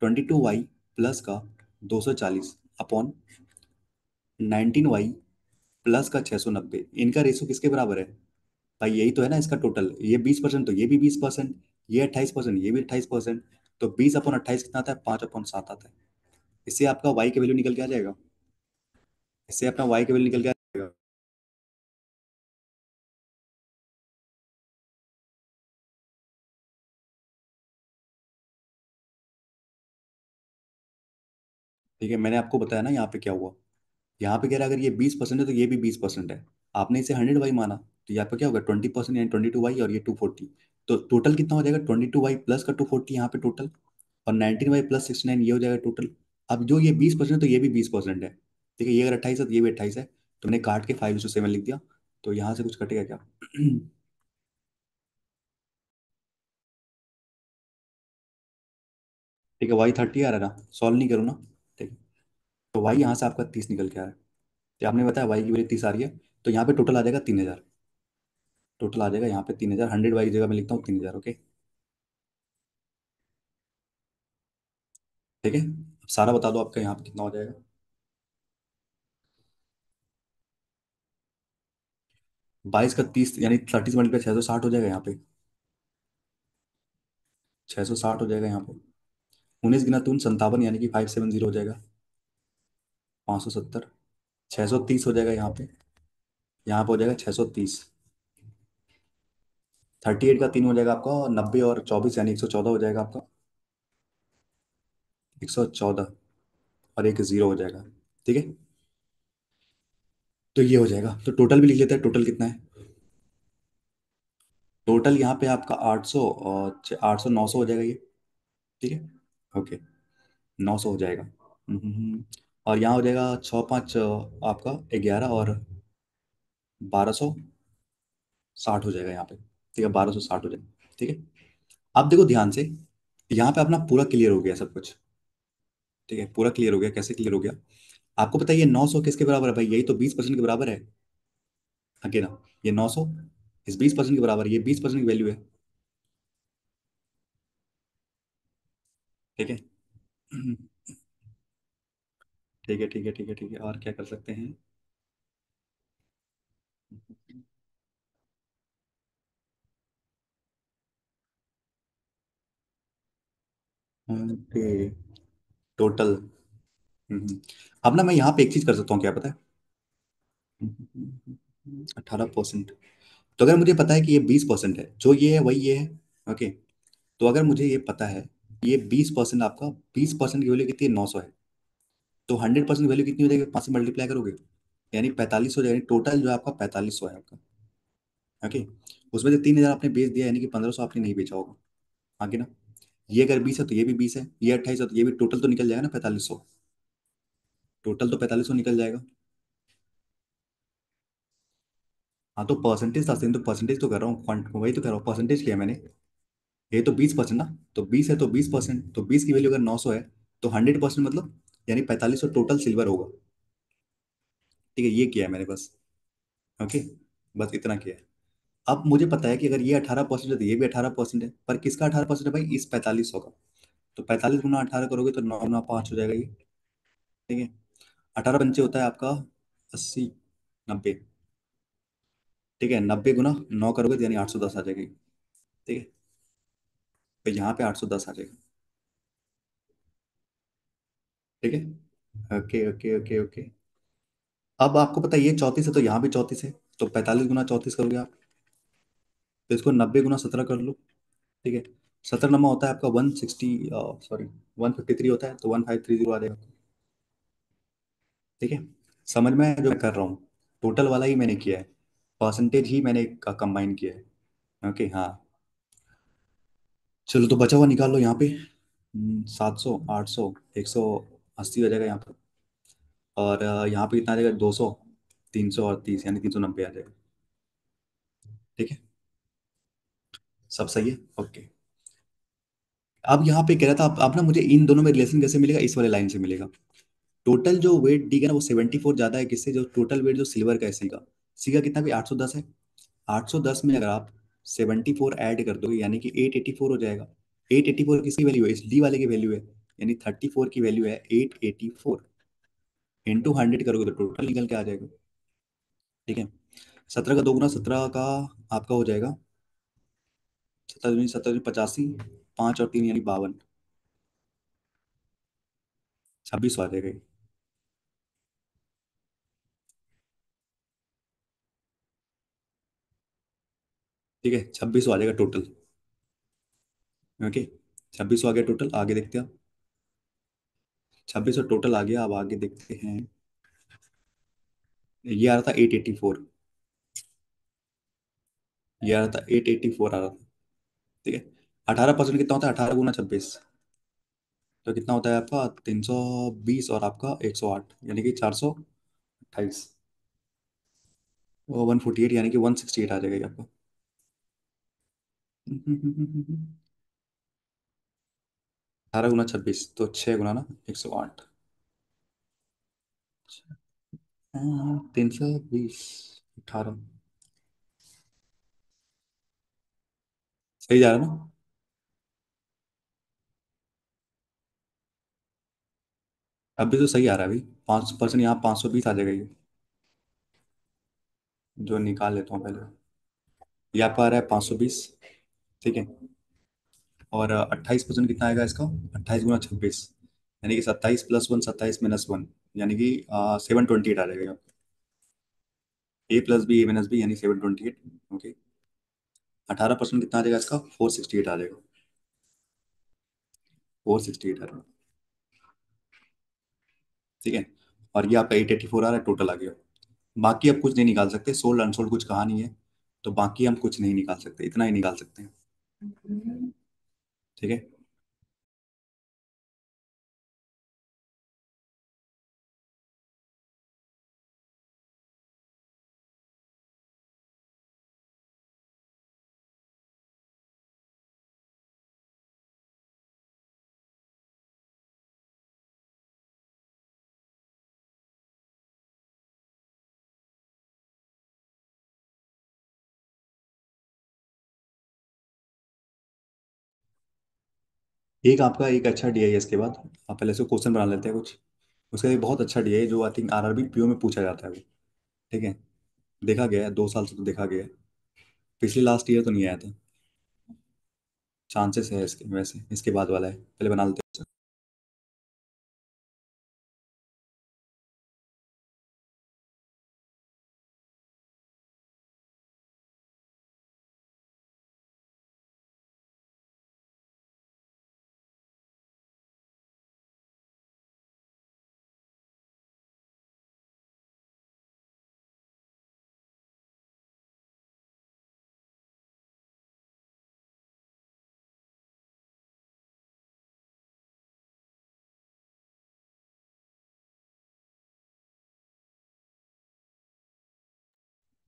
22 वाई प्लस का 240 अपॉन 19 वाई प्लस का 690, इनका रेशियो किसके बराबर है? भाई यही तो है ना इसका टोटल, ये 20% तो ये भी 20%, ये 28% ये भी 28%, तो 20/28 कितना आता है, 5/7 आता है। इससे आपका वाई का वैल्यू निकल के आ जाएगा, इससे अपना वाई का वैल्यू निकल के आ जाएगा। ठीक है, मैंने आपको बताया ना यहाँ पे क्या हुआ। यहाँ पे कह रहा है अगर ये 20% है तो ये भी 20% है, आपने इसे 100 वाई माना, तो यहाँ पे क्या होगा, 20% यानी 22 वाई और ये 240। तो टोटल कितना हो जाएगा, 22 वाई प्लस का 240 यहाँ पे टोटल, और 19 वाई प्लस 69 ये हो जाएगा टोटल। अब जो ये 20% तो ये भी 20% है। ठीक है, ये अगर 28 है तो ये भी 28 है, तो मैंने काट के 5:7 लिख दिया। तो यहाँ से कुछ कटेगा क्या? ठीक है, वाई 30 आ रहा है ना, सॉल्व नहीं करूँ ना? ठीक है, तो वाई यहाँ से आपका 30 निकल के आ रहा है। तो आपने बताया वाई की वैल्यू 30 आ रही है, तो यहाँ पे टोटल आ जाएगा 3,000। टोटल आ जाएगा यहाँ पे 3,000, 100 वाई की जगह मैं लिखता हूँ 3,000। ओके, ठीक है, अब सारा बता दो आपका यहाँ पे कितना हो जाएगा। 22 का 30 यानी 30 से मल्टीप्लाई 660 हो जाएगा यहाँ पे, 660 हो जाएगा यहाँ पे। 19 × 3 = 57 यानी कि 570 हो जाएगा, 570। 630 हो जाएगा यहाँ पे हो जाएगा 630। 38 का 3 हो जाएगा आपका 90, और 24 यानी 114 हो जाएगा आपका, 114, और एक जीरो हो जाएगा। ठीक है, तो ये हो जाएगा, तो टोटल भी लिख लेते हैं, टोटल कितना है। टोटल यहाँ पे आपका 800 और 800 900 हो जाएगा ये। ठीक है, ओके, 900 हो जाएगा। और यहाँ हो जाएगा 6×5 आपका 11, और 1260 हो जाएगा यहाँ पे। ठीक है, 1260 हो जाएगा। ठीक है, अब देखो ध्यान से, यहाँ पे अपना पूरा क्लियर हो गया सब कुछ। ठीक है, पूरा क्लियर हो गया, कैसे क्लियर हो गया? आपको पता है ये 900 किसके बराबर है भाई, यही तो 20% के बराबर है। अकेला ये 900 इस 20% के बराबर है, ये 20% की वैल्यू है। ठीक है, ठीक है, ठीक है, ठीक है, ठीक है, और क्या कर सकते हैं? Okay, total. अब ना मैं यहाँ पे एक चीज कर सकता हूँ, क्या पता है? 18%। तो अगर मुझे पता है कि ये 20% है, जो ये है वही ये है, ओके। तो अगर मुझे ये पता है, ये 20% आपका, 20% की वैल्यू कितनी है, 900 है। तो 100% वैल्यू कितनी हो जाएगी, 5 से मल्टीप्लाई करोगे, यानी 45 हो जाएगा, टोटल जो है आपका 4500 है आपका, ओके। उसमें से 3000 आपने बेच दिया, यानी कि 1500 आपने नहीं बेचा होगा, आगे ना। ये अगर 20 है तो ये भी 20 है, ये 28 है तो ये भी, टोटल तो निकल जाएगा ना 4500, टोटल तो 4500 निकल जाएगा। हाँ तो परसेंटेज था, तो परसेंटेज तो कर रहा हूँ, वही तो कर रहा हूँ, परसेंटेज किया मैंने। ये तो 20% ना, तो 20 है तो 20%, तो 20 की वैल्यू अगर 900 है, तो 100% मतलब यानी 4500 टोटल सिल्वर होगा। ठीक है, ये किया है मैंने बस, ओके। बस इतना किया है। अब मुझे पता है कि अगर ये 18% है तो ये भी 18% है, पर किसका 18% है भाई, इस 4500 का। तो 45 गुना 18 करोगे तो 9 गुना 5 हो जाएगा ये, ठीक है। 18 पंचे होता है आपका 80, 90, ठीक है। 90 गुना 9 करोगे तो यानी 810 आ जाएगी, ठीक है। तो यहाँ पे 810 आ जाएगा, ठीक है। Okay okay okay okay. अब आपको पता है ये 34 है तो यहाँ भी 34 है, तो 45 गुना 34 करोगे आप, तो इसको 90 गुना 17 कर लो, ठीक है। 17 होता है आपका 160, सॉरी 153 होता है, तो 1530 आ जाएगा, ठीक है। समझ में आया जो मैं कर रहा हूँ, टोटल वाला ही मैंने किया है, परसेंटेज ही मैंने कंबाइन किया है, ओके हाँ। चलो तो बचा हुआ निकाल लो यहाँ पे, 700, 800, 180 हो जाएगा यहाँ पे, और यहाँ पे कितना आ जाएगा, 200, 338, यानी 390 आ जाएगा, ठीक है। सब सही है, ओके। अब यहाँ पे कह रहा था, आप ना मुझे इन दोनों में रिलेशन कैसे मिलेगा, इस वाले लाइन से मिलेगा। टोटल जो वेट दी गया ना वो 74 ज्यादा है किससे, जो टोटल वेट जो सिल्वर का है सी का, सी का कितना भी 810 है। 810 में अगर आप 74 ऐड कर दोगे यानी कि 884 हो जाएगा। 884 किसकी वैल्यू है, इस डी वाले की वैल्यू है, यानी 34 की वैल्यू है 884, इंटू 100 करोगे तो टोटल निकल के आ जाएगा, ठीक है। 17 का 2 गुना 17 का आपका हो जाएगा, 17 17 85, 5 और 3 यानी 52, 26 आ जाएगा ये, ठीक है। 26 आ जाएगा टोटल, ओके। 26 आ गया टोटल, आगे देखते हैं। 26 टोटल आ गया, अब आगे देखते हैं। ये आ रहा था 884, ये आ रहा था 884 आ रहा था, ठीक है। 18% कितना होता है, 18 गुना 26, तो कितना होता है आपका 320, और आपका 108, यानी कि 428, 148, यानी कि 168 आ जाएगा ये आपका। 18 गुना 26 तो 6 गुना ना 108, 320, 18, सही जा रहा है ना। अभी तो सही आ रहा है भाई, 5%, यहाँ 520 आ जाएगा ये, जो निकाल लेता हूँ पहले। ये आपका आ रहा है 520, ठीक है। और 28% कितना आएगा इसका, 28 गुना 26, यानी कि 27 + 1, 27 - 1, यानी कि 728 आ जाएगा। A + B A - B यानी 728, ओके। 18% कितना आ जाएगा इसका, 468 आ जाएगा, 468 आ जाएगा, ठीक है। और ये आपका 884 आ रहा है, टोटल आ गया। बाकी अब कुछ नहीं निकाल सकते, सोल्ड अनसोल्ड कुछ कहा नहीं है, तो बाकी हम कुछ नहीं निकाल सकते, इतना ही निकाल सकते हैं, ठीक है। एक आपका एक अच्छा डी आई एस के बाद, आप पहले से क्वेश्चन बना लेते हैं कुछ। उसका एक बहुत अच्छा डी आई जो I think R R B P O में पूछा जाता है वो, ठीक है। देखा गया है, 2 साल से तो देखा गया है, पिछले लास्ट ईयर तो नहीं आया था। चांसेस है इसके, वैसे इसके बाद वाला है, पहले बना लेते हैं।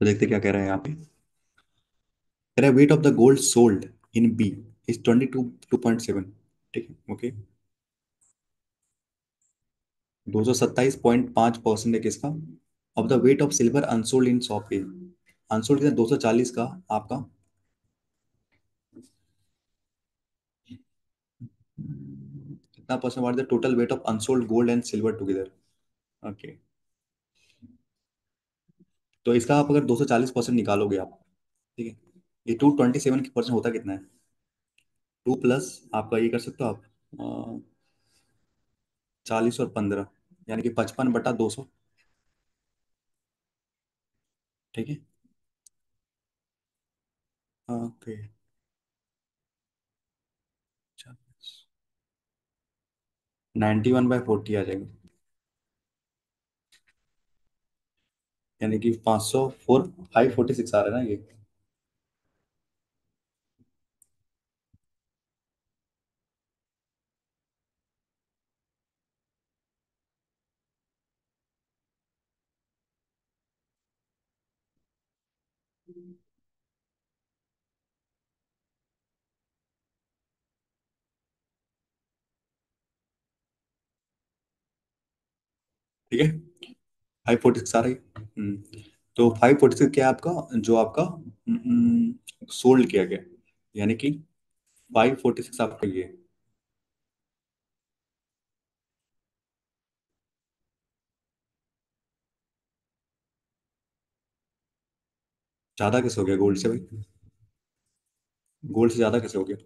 तो देखते क्या कह रहे हैं यहाँ पे। कह रहा है weight of the gold sold in B is 22.7। ठीक है, ओके। 227.5% है किसका? Of the weight of silver unsold in shop A. Unsold कितना? 240 का आपका। कितना percent what the total weight of unsold gold and silver together? Okay. तो इसका आप अगर 240% निकालोगे आप, ठीक है, ये 227% होता कितना है? 2 प्लस आपका ये कर सकते हो आप, 40 और 15, यानी कि 55/200। ठीक है, ओके। 91/40 आ जाएगा, यानी कि 546 आ रहा है ना ये। ठीक है, 546 आ रही है। तो 546 क्या है आपका, जो आपका सोल्ड किया गया, यानी कि 546 आपका ये। ज्यादा कैसे हो गया गोल्ड से भाई? गोल्ड से ज्यादा कैसे हो गया?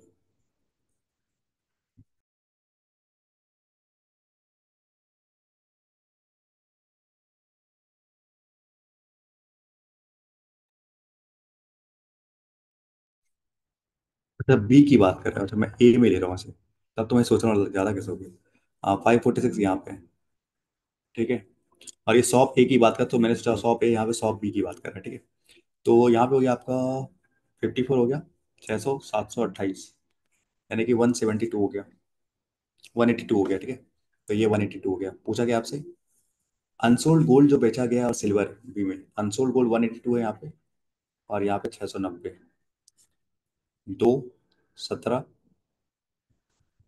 अच्छा, बी की बात कर रहे हो? अच्छा, मैं ए में ले रहा हूँ इसे। तब तो मैं सोच रहा हूँ ज्यादा कैसे हो गया। हाँ, 546 यहाँ पे है। ठीक है, और ये शॉप ए की बात कर, तो मैंने सोचा शॉप ए, यहाँ पे शॉप बी की बात कर रहा है। ठीक है, तो यहाँ पे हो गया आपका 54 हो गया, 600, 728, यानी कि 172 हो गया, 182 हो गया। ठीक है, तो ये 182 हो गया। पूछा गया आपसे अनसोल्ड गोल्ड जो बेचा गया और सिल्वर बी में, अनसोल्ड गोल्ड 182 है यहाँ पे, और यहाँ पे 690। 217,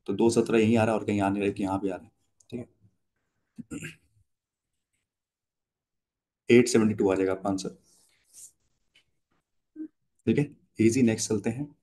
तो 217 यहीं आ रहा है और कहीं आ नहीं रहा है कि यहाँ भी आ रहा है। ठीक है, 872 आ जाएगा आपका आंसर। ठीक है, इजी। नेक्स्ट चलते हैं।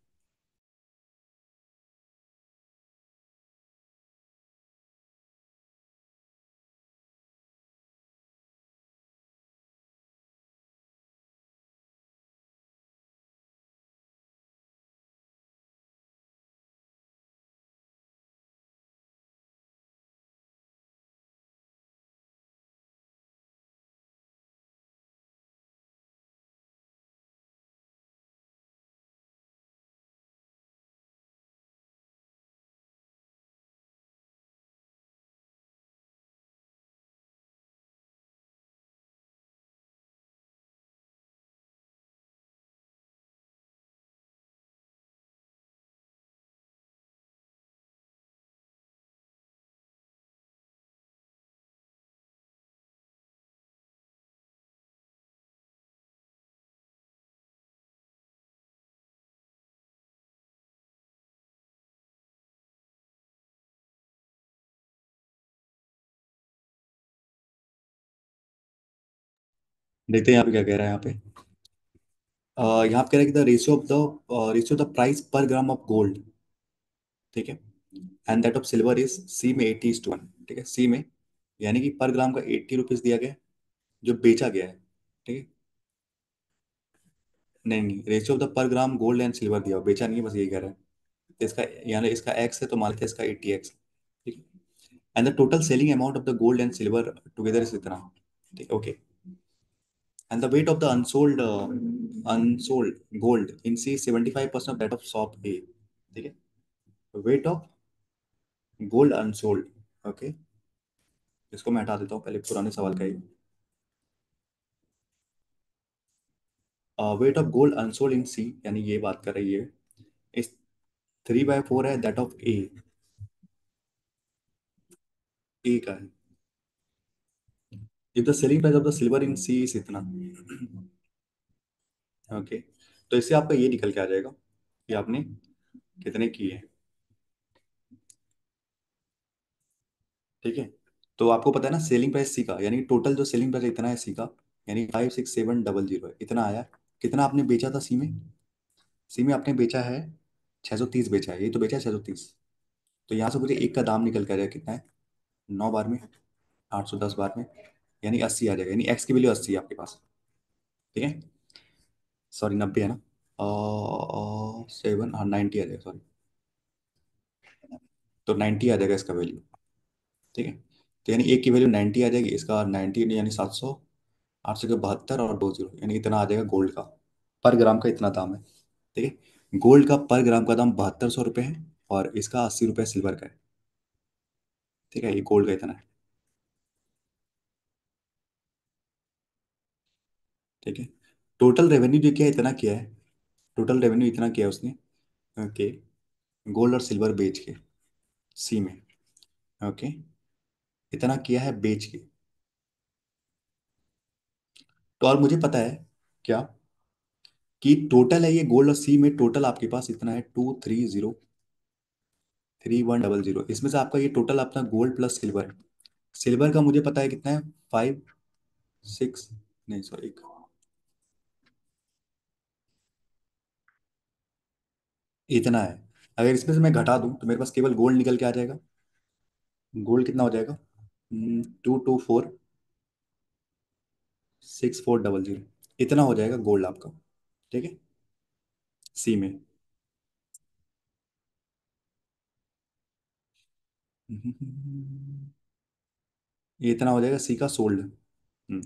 देखते हैं यहाँ पे क्या कह रहा है। यहाँ पे यहाँ पे कह रहा है कि the ratio of the price per gram of gold, ठीक है, and that of silver is C में 80:1। ठीक है, सी में, यानी कि पर ग्राम का 80 रुपीज दिया गया है, जो बेचा गया है। ठीक है, नहीं नहीं, रेशियो ऑफ द पर ग्राम गोल्ड एंड सिल्वर दिया हुआ, बेचा नहीं है, बस यही कह रहा है। तो इसका, यानी इसका एक्स है तो मान लेते हैं इसका 80x। ठीक है, and the total selling amount of the gold and silver together is इतना। ठीक है, okay. And the weight of the unsold gold in C 75% of that of shop A. ठीक है, weight of gold unsold, okay. इसको मैं हटा देता हूँ पहले पुराने सवाल का ही। Weight of gold unsold in C, यानी ये बात कर रही है, इस 3/4 है दैट ऑफ ए। ए का है। If the selling price of the silver in C is इतना। ओके, तो इससे आपका ये निकल के आ जाएगा कि आपने कितने किए हैं। ठीक है, तो आपको पता है ना सेलिंग प्राइस सी का, यानी टोटल जो सेलिंग प्राइस इतना है सी का, यानी 56700 है, इतना आया। कितना आपने बेचा था सी में? सी में आपने बेचा है 630 बेचा है, ये तो बेचा है 630। तो यहाँ से मुझे एक का दाम निकल कर आएगा कितना है, 9 बार में, 810 बार में, यानी 80 आ जाएगा, यानी एक्स की वैल्यू 80 है आपके पास। ठीक है, सॉरी 90 है ना, 7, हाँ 90 आ जाएगा, सॉरी। तो 90 आ जाएगा इसका वैल्यू। ठीक है, तो यानी एक की वैल्यू 90 आ जाएगी, इसका 90 यानी 700, 872 और 20, यानी इतना आ जाएगा गोल्ड का। पर ग्राम का इतना दाम है। ठीक है, गोल्ड का पर ग्राम का दाम 7200 रुपये है, और इसका 80 रुपये सिल्वर का है। ठीक है, ये गोल्ड का इतना है। ठीक है, टोटल रेवेन्यू जो किया है इतना किया है, टोटल रेवेन्यू इतना किया है उसने, ओके, गोल्ड और सिल्वर बेच के, सी में, ओके, इतना किया है बेच के। तो और मुझे पता है क्या, कि टोटल है ये गोल्ड और सी में, टोटल आपके पास इतना है 2303100, इसमें से आपका ये टोटल अपना गोल्ड प्लस सिल्वर है। सिल्वर का मुझे पता है कितना है, 5 6, नहीं सॉरी, इतना है। अगर इसमें से मैं घटा दूं तो मेरे पास केवल गोल्ड निकल के आ जाएगा। गोल्ड कितना हो जाएगा, 224640, इतना हो जाएगा गोल्ड आपका। ठीक है, सी में। ये इतना हो जाएगा सी का सोल्ड। हम्म,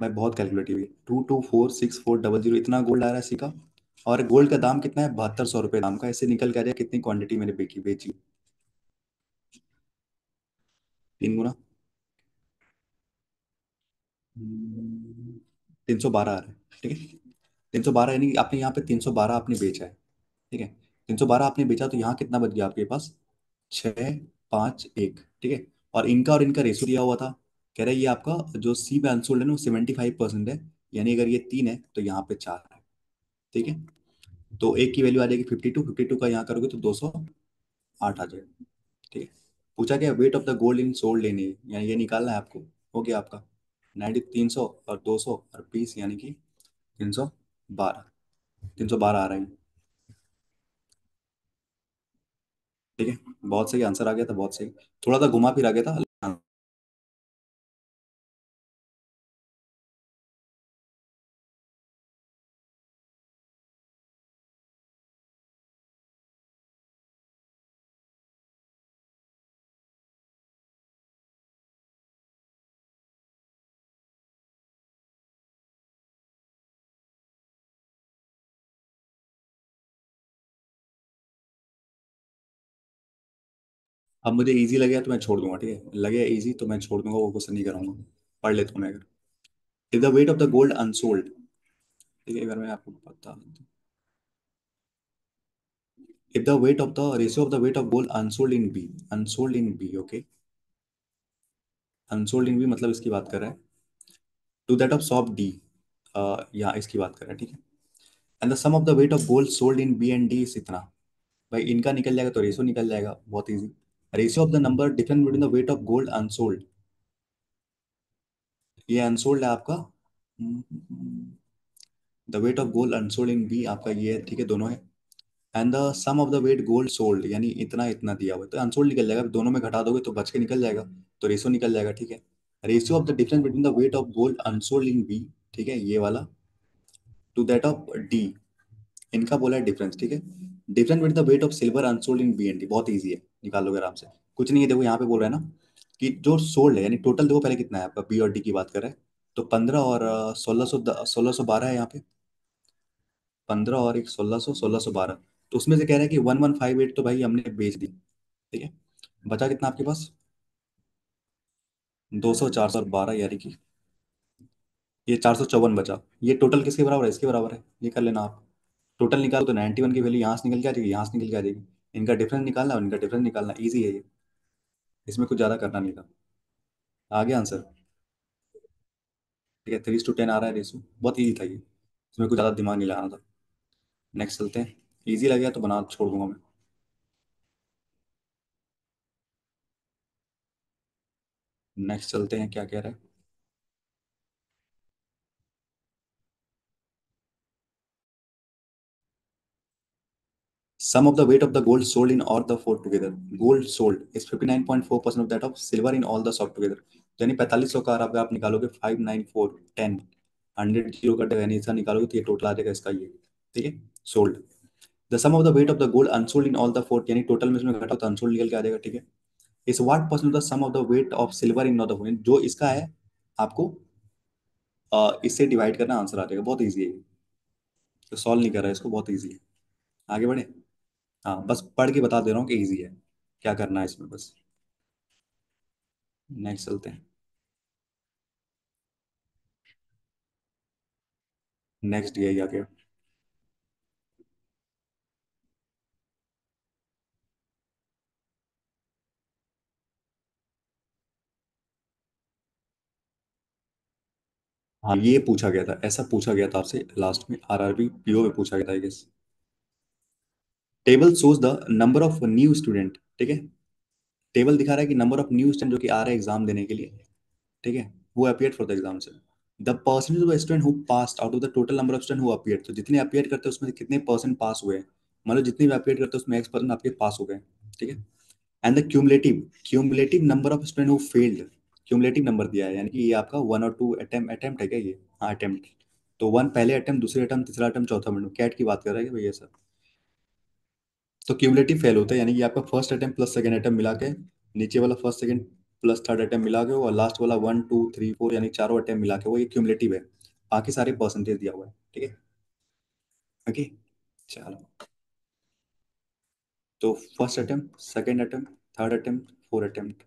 मैं बहुत कैलकुलेटिव है, 224640, इतना गोल्ड आ रहा है सी का। और गोल्ड का दाम कितना है, 7200 रुपये दाम का। इससे निकल के आ जाए कितनी क्वांटिटी मैंने बेची बेची, 3 गुना, 312 आ रहा है। ठीक है, 312, यानी कि आपने यहाँ पे 312 आपने बेचा है। ठीक है, 312 आपने बेचा, तो यहाँ कितना बच गया आपके पास, 651। ठीक है, और इनका रेशो दिया हुआ था, कह रहा है ये आपका जो सी में अनसोल्ड है ना वो 75% है, यानी अगर ये 3 है तो यहाँ पे 4 है। ठीक है, तो एक की वैल्यू आ जाएगी 52, 52 का यहाँ करोगे तो 208 आ जाएगा। ठीक है, पूछा गया wait of the gold in sold लेने, यानी ये निकालना है आपको। हो गया आपका 90, 300 और 200 और 20, यानी कि 312, 312 आ रहा है। ठीक है, बहुत सही आंसर आ गया था, बहुत सही। थोड़ा सा घुमा फिरा गया था। अब मुझे इजी लगे तो मैं छोड़ दूंगा, ठीक है, लगे इजी तो मैं छोड़ दूंगा, वो क्वेश्चन नहीं करूंगा। पढ़ लेता हूँ मैं अगर, if the weight of the gold unsold. ठीक है, अगर मैं आपको बता दूं, if the weight of the ratio of the weight of gold unsold in B, unsold in B, okay, unsold in B मतलब इसकी बात कर रहा है, to that of soft D, यहाँ इसकी बात कर रहा है। ठीक है, and the sum of the weight of gold sold in B and D is इतना। भाई इनका निकल जाएगा तो रेशियो निकल जाएगा, बहुत easy. Ratio of the number difference between the weight of gold unsold, ये अनसोल्ड है आपका, the weight of gold unsold in B आपका ये है, ठीक है, दोनों है। And the sum of the weight gold sold, यानी इतना इतना दिया हुआ है, तो अनसोल्ड निकल जाएगा, दोनों में घटा दोगे तो बच के निकल जाएगा, तो रेशियो निकल जाएगा। ठीक है, ratio of the difference between the weight of gold unsold in B, ठीक है, ये वाला, टू दैट ऑफ डी, इनका बोला है डिफरेंस। ठीक है, difference between the weight of silver unsold in B and D, बहुत ईजी है, निकाल लोगे आराम से। कुछ नहीं है, देखो यहाँ पे बोल रहा है ना कि जो सोल्ड है, यानी टोटल देखो पहले कितना है आपका, बी और डी की बात कर रहे हैं, तो 15 और 1612 है यहाँ पे, 15 और एक 1612, तो उसमें से कह रहा है कि 1158 तो भाई हमने बेच दी। ठीक है, बचा कितना आपके पास, 200, 412, यानी कि ये 454 बचा। ये टोटल किसके बराबर है, इसके बराबर है, ये कर लेना आप। टोटल निकालो तो 91 की वैल्यू यहाँ से निकल के आ जाएगी, यहाँ से निकल के आ जाएगी। इनका डिफरेंस निकालना और इनका डिफरेंस निकालना, ईजी है ये, इसमें कुछ ज़्यादा करना नहीं था। आ गया आंसर। ठीक है, 3:10 आ रहा है रेशो, बहुत ईजी था ये। इसमें कुछ ज़्यादा दिमाग नहीं लगाना था। नेक्स्ट चलते हैं। इजी लगे तो बना छोड़ दूंगा मैं। नेक्स्ट चलते हैं, क्या कह रहा है। Sum of the weight of the gold sold in all the four together. Gold sold is 59.4% of that of silver in all the shop together. यानी 4500 का अगर आप निकालोगे, 594 10 100 जीरो कटेगा, यानी ऐसा निकालोगे तो ये टोटल आ जाएगा इसका ये। ठीक है। Sold. The sum of the weight of the gold unsold in all the four, यानी टोटल में इसमें घटा तो अनसोल्ड निकल के आ जाएगा। ठीक है। इस what percent of the sum of the weight of silver in all the four, जो इसका है आपको इससे डिवाइड करना आंसर आ जाएगा। बहुत ईजी है ये। तो सॉल्व नहीं कर रहा है इसको, बहुत ईजी है। आगे बढ़े। हाँ, बस पढ़ के बता दे रहा हूँ कि ईजी है। क्या करना है इसमें बस। नेक्स्ट चलते हैं। नेक्स्ट यही आ गया। हाँ, ये पूछा गया था, ऐसा पूछा गया था आपसे लास्ट में, आरआरबी पीओ में पूछा गया था I guess. Table shows the number of new student. ठीक है। टेबल दिखा रहा है कि नंबर ऑफ न्यू स्टूडेंट जो कि आ रहे हैं एग्जाम देने के लिए। ठीक है। वो अपियर्ड फॉर द एग्जाम से। The percentage of student who passed out of the total number of student who appeared, तो जितने अपियर करते हैं उसमें से कितने परसेंट पास हुए हैं। मान लो जितने भी अपियर करते हैं उसमें X% आपके पास हो गए। ठीक है। And the cumulative cumulative number of student who failed, cumulative number दिया है, यानी कि ये आपका 1 और 2 अटेम्प्ट है क्या ये। हाँ, अटेम्प्ट। तो 1 पहले अटेम्प्ट, दूसरे अटेम्प्ट, तीसरा अटेम्प्ट, चौथा अटेम्प्ट, कैट की बात कर रहा है कि भैया सर। तो क्यूमुलेटिव फेल होता है, यानी कि आपका first attempt plus second attempt मिला के, नीचे वाला first second plus third attempt मिला के, और लास्ट वाला 1 2 3 4 यानी चारों अटेम्प्ट मिला के वो ये क्यूमुलेटिव है। बाकी सारे परसेंटेज दिया हुआ है। ठीक है। ओके। चलो। तो first attempt, second attempt, third attempt, fourth attempt.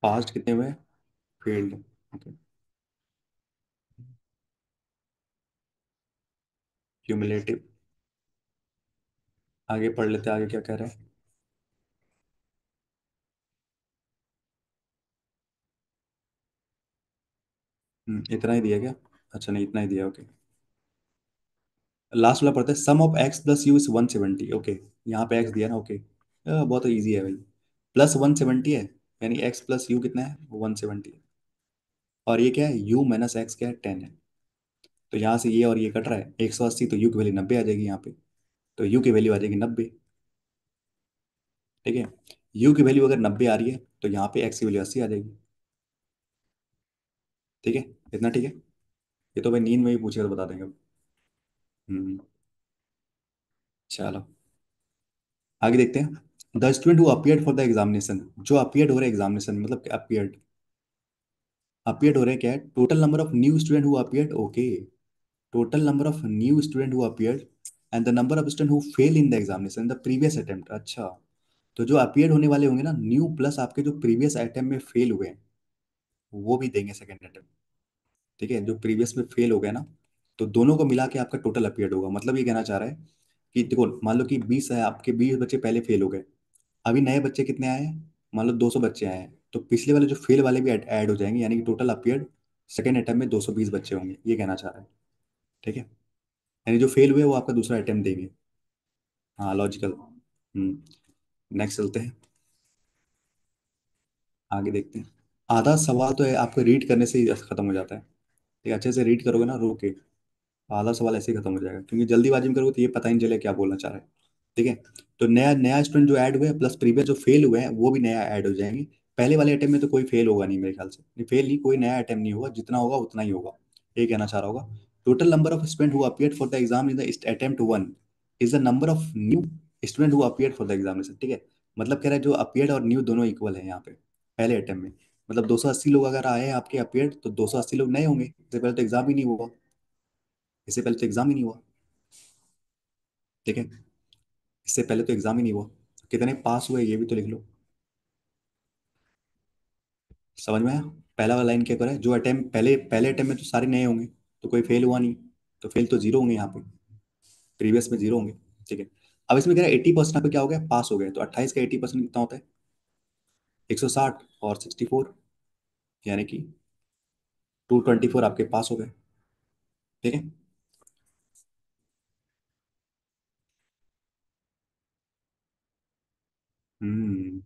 Past कितने हुए, फेल्ड। ओके। क्यूमुलेटिव। आगे पढ़ लेते हैं, आगे क्या कह रहे हैं। इतना ही दिया क्या। अच्छा, नहीं इतना ही दिया। ओके। लास्ट वाला पढ़ते हैं। Sum of X plus U is 170। Okay. यहाँ पे एक्स दिया ना। ओके। बहुत इजी है भाई। प्लस 170 है, यानी एक्स प्लस यू कितना है, 170 है। और ये क्या है, यू माइनस एक्स क्या है, 10 है। तो यहाँ से ये और ये कट रहा है, 180, तो यू की वैल्यू 90 आ जाएगी यहाँ पे। तो यू की वैल्यू आ जाएगी 90। ठीक है। यू की वैल्यू अगर 90 आ रही है तो यहाँ पे एक्स की वैल्यू 80 आ जाएगी। ठीक है। इतना ठीक है। ये तो भाई नींद में भी पूछेगा तो बता देंगे अब। हम्म। चलो, आगे देखते हैं। The student who appeared for the examination, जो अपियर्ड हो रहे एग्जामिनेशन, मतलब अपियर्ड, अपियर्ड हो रहे हैं क्या है, total number of new student who appeared. Okay. Total number of new student who appeared and the number of student who fail in the examination the previous attempt. अच्छा। तो जो appeared होने वाले होंगे ना न्यू, प्लस आपके जो previous attempt में फेल हुए हैं, वो भी देंगे सेकंड अटेम्प्ट। ठीक है। जो प्रीवियस में फेल हो गया ना, तो दोनों को मिला के आपका टोटल अपियर्ड होगा। मतलब ये कहना चाह रहा है कि देखो, मान लो कि 20 है, आपके 20 बच्चे पहले फेल हो गए, अभी नए बच्चे कितने आए हैं, मान लो 200 बच्चे आए हैं, तो पिछले वाले जो फेल वाले भी ऐड हो जाएंगे, यानी कि टोटल अपियर्ड सेकंड अटेम्प्ट में 220 बच्चे होंगे, ये कहना चाह रहा है। ठीक है। यानी जो फेल हुए वो आपका दूसरा अटेम्प्ट देंगे। हाँ, लॉजिकल। नेक्स्ट चलते हैं, आगे देखते हैं। आधा सवाल तो है आपको रीड करने से ही खत्म हो जाता है। ठीक है, अच्छे से रीड करोगे ना रोक के, आधा सवाल ऐसे ही खत्म हो जाएगा, क्योंकि जल्दीबाजी में करोगे तो ये पता ही नहीं चलेगा क्या बोलना चाह रहा है। ठीक है। तो नया नया स्टूडेंट जो ऐड हुए हैं प्लस प्रीवियस जो फेल हुए हैं वो भी नया ऐड हो जाएंगे। पहले वाले अटेम्प्ट में तो कोई फेल होगा नहीं मेरे ख्याल से, नहीं फेल नहीं, कोई नया अटेम्प्ट नहीं होगा, जितना होगा उतना ही होगा। ये कहना चाह रहा होगा। Total number of student who appeared for the exam in the attempt one is the number of new student who appeared for the examination. ठीक है। मतलब कह रहा है जो अपीयर्ड और न्यू दोनों इक्वल है यहाँ पे पहले अटेम्प्ट में। मतलब 280 लोग अगर आए हैं आपके अपीयर्ड, तो 280 लोग नए होंगे, इससे पहले तो एग्जाम ही नहीं हुआ। इससे पहले तो एग्जाम ही नहीं हुआ। ठीक है। इससे पहले तो एग्जाम ही नहीं हुआ। कितने पास हुए ये भी तो लिख लो। समझ में आया। पहला वाला लाइन क्या करे, जो अटेम्प्ट पहले पहले अटेम्प्ट में तो सारे नए होंगे, तो कोई फेल हुआ नहीं, तो फेल तो जीरो होंगे यहाँ पे, प्रीवियस में जीरो होंगे। ठीक है। अब इसमें कह रहा है 80% पे क्या हो गया, पास हो गए, तो 28 का 80% कितना होता है, 160 और 64, यानी कि 224 आपके पास हो गए। ठीक है। हम्म।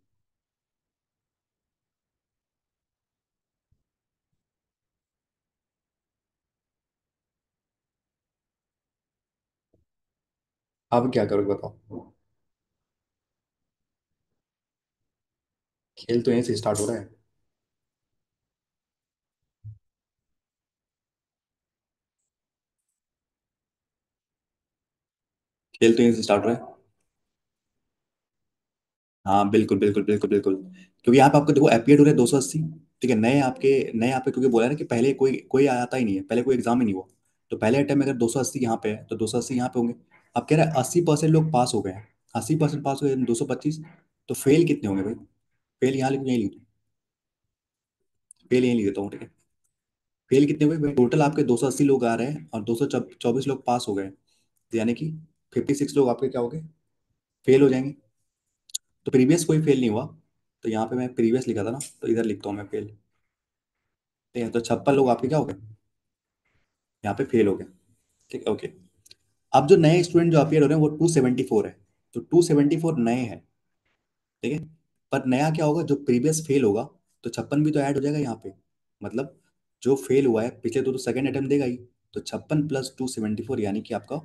अब क्या करोगे बताओ। खेल तो यहीं से स्टार्ट हो रहा है। खेल तो यहीं से स्टार्ट हो रहा है। हाँ बिल्कुल बिल्कुल बिल्कुल बिल्कुल, क्योंकि यहाँ पे आपको देखो अपीयर्ड हो रहे 280। ठीक है, नए आपके, नए यहाँ पे क्योंकि बोला है ना कि पहले कोई कोई आता ही नहीं है, पहले कोई एग्जाम ही नहीं हुआ। तो पहले अटेम्प्ट में अगर 280 यहाँ पे है तो 280 यहाँ पे होंगे। अब कह रहा है 80% लोग पास हो गए हैं, 80% पास हो गए, 225। तो फेल कितने होंगे भाई, फेल यहाँ लिख, यहीं लिख, फेल यहीं लिख देता हूँ। ठीक है, फेल कितने हुए भाई, टोटल आपके 280 लोग आ रहे हैं और 224 लोग पास हो गए, तो यानी कि 56 लोग आपके क्या हो गए, फेल हो जाएंगे। तो प्रीवियस कोई फेल नहीं हुआ, तो यहाँ पे मैं प्रीवियस लिखा था ना, तो इधर लिखता हूँ मैं फेल। ठीक है, तो 56 लोग आपके क्या हो गए, यहाँ पे फेल हो गए। ठीक है, ओके। अब जो नए स्टूडेंट जो अपियर हो रहे हैं वो 274 है, तो 274 नए हैं। ठीक है, पर नया क्या होगा, जो प्रीवियस फेल होगा, तो 56 भी तो ऐड हो जाएगा यहाँ पे। मतलब जो फेल हुआ है पिछले तो सेकंड अटेम्प्ट देगा ही। तो 56 + 274 यानी कि आपका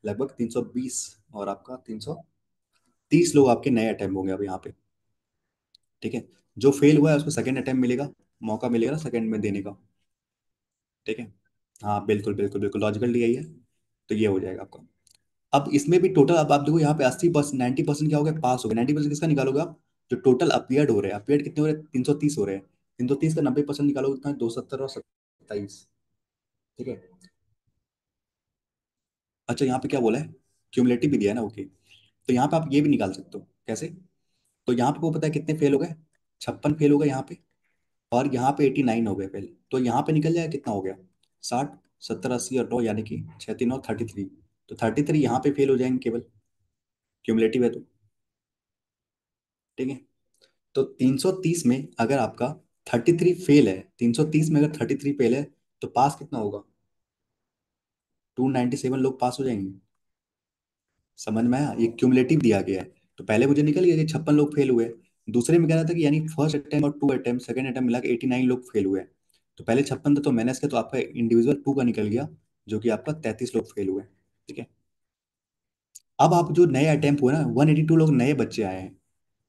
लगभग 320, और आपका 330 लोग आपके नए अटेम्प्ट होंगे अब यहाँ पे। ठीक है, जो फेल हुआ है उसको सेकंड अटेम्प्ट मिलेगा, मौका मिलेगा ना सेकंड में देने का। ठीक है, हाँ बिल्कुल बिल्कुल बिल्कुल, लॉजिकल यही है। तो ये हो जाएगा आपका। अब इसमें भी टोटल, अब आप देखो यहाँ पे 80%, 90% क्या हो गया, पास हो गया। 90% किसका निकालोगे आप, जो टोटल अपियर्ड हो रहे हैं, अपियर्ड कितने हो रहे हैं, 330 हो रहे हैं। 330 का 90% निकालोगे कितना, 270 और 27। ठीक है। अच्छा यहाँ पे क्या बोला है, क्यूमुलेटिव भी दिया है ना, ओके। तो यहाँ पे आप ये भी निकाल सकते हो, कैसे। तो यहाँ पे वो पता है कितने फेल हो गए, 56 फेल हो गए यहाँ पे, और यहाँ पे 89 हो गए फेल। तो यहाँ पे निकल जाएगा कितना हो गया, 60, 70, 80 और 9, यानी कि 6 3 और 33। तो 33 यहाँ पे फेल हो जाएंगे केवल, क्यूमुलेटिव है तो। ठीक है, तो 330 में अगर आपका 33 फेल है, 330 में अगर 33 फेल है, तो पास कितना होगा, 297 लोग पास हो जाएंगे। समझ में आया, ये क्यूमुलेटिव दिया गया है। तो पहले मुझे निकल गया कि 56 लोग फेल हुए। दूसरे में कह रहा था कि यानी फर्स्ट अटेम्प्ट और टू अटेम्प्ट, सेकंड अटेम्प्ट मिला के 89 लोग फेल हुए। तो पहले 56 था तो मैंने इसका, तो आपका इंडिविजुअल टू का निकल गया, जो कि आपका 33 लोग फेल हुए। ठीक है। अब आप जो नए अटेम्प्ट हुए ना, 182 लोग नए बच्चे आए हैं,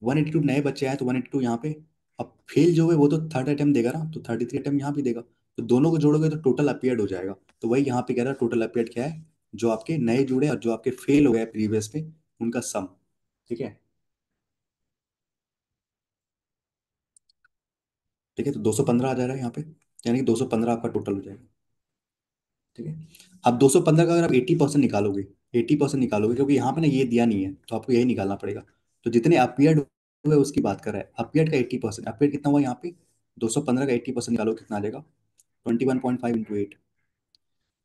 182 नए बच्चे आए, तो 182 यहाँ पे। अब फेल जो है वो तो थर्ड अटेम्प्ट देगा ना, तो 33 अटेम्प्ट यहाँ भी देगा। तो दोनों को जोड़ोगे तो टोटल अपीयर्ड हो जाएगा। तो वही यहाँ पे कह रहा है, टोटल अपीयर्ड क्या है, जो आपके नए जुड़े और जो आपके फेल हो गए प्रीवियस में, उनका सम। ठीक है। ठीक है, तो 215 आ जा रहा है यहाँ पे, यानी कि 215 आपका टोटल हो जाएगा। ठीक है। अब 215 का अगर आप 80% निकालोगे, 80% निकालोगे, क्योंकि यहाँ पे ना ये दिया नहीं है, तो आपको यही निकालना पड़ेगा। तो जितने अपीयर्ड हुए उसकी बात कर रहा है, अपीयर्ड का 80%, अपीयर्ड कितना हुआ यहाँ पे, 215 का 80% निकालो कितना आ जाएगा, 21.5 × 8,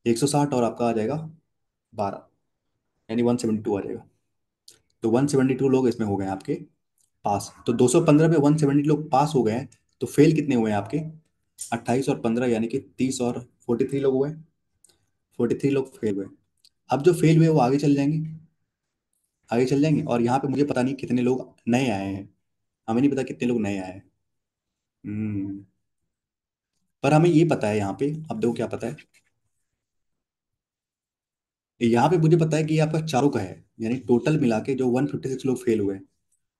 160, और आपका आ जाएगा 12, यानी 172 आ जाएगा। तो 172 लोग इसमें हो गए हैं आपके पास। तो 215 में 170 लोग पास हो गए हैं, तो फेल कितने हुए हैं आपके, 28 और 15, यानी कि 30 और 43 लोग हुए, 43 लोग फेल हुए। अब जो फेल हुए वो आगे चल जाएंगे, आगे चल जाएंगे, और यहाँ पे मुझे पता नहीं कितने लोग नए आए हैं, हमें नहीं पता कितने लोग नए आए हैं। हम्म। पर हमें ये पता है यहाँ पे, अब देखो क्या पता है, यहाँ पे मुझे पता है कि ये आपका चारों का है, यानी टोटल मिला के जो 156 लोग फेल हुए हैं।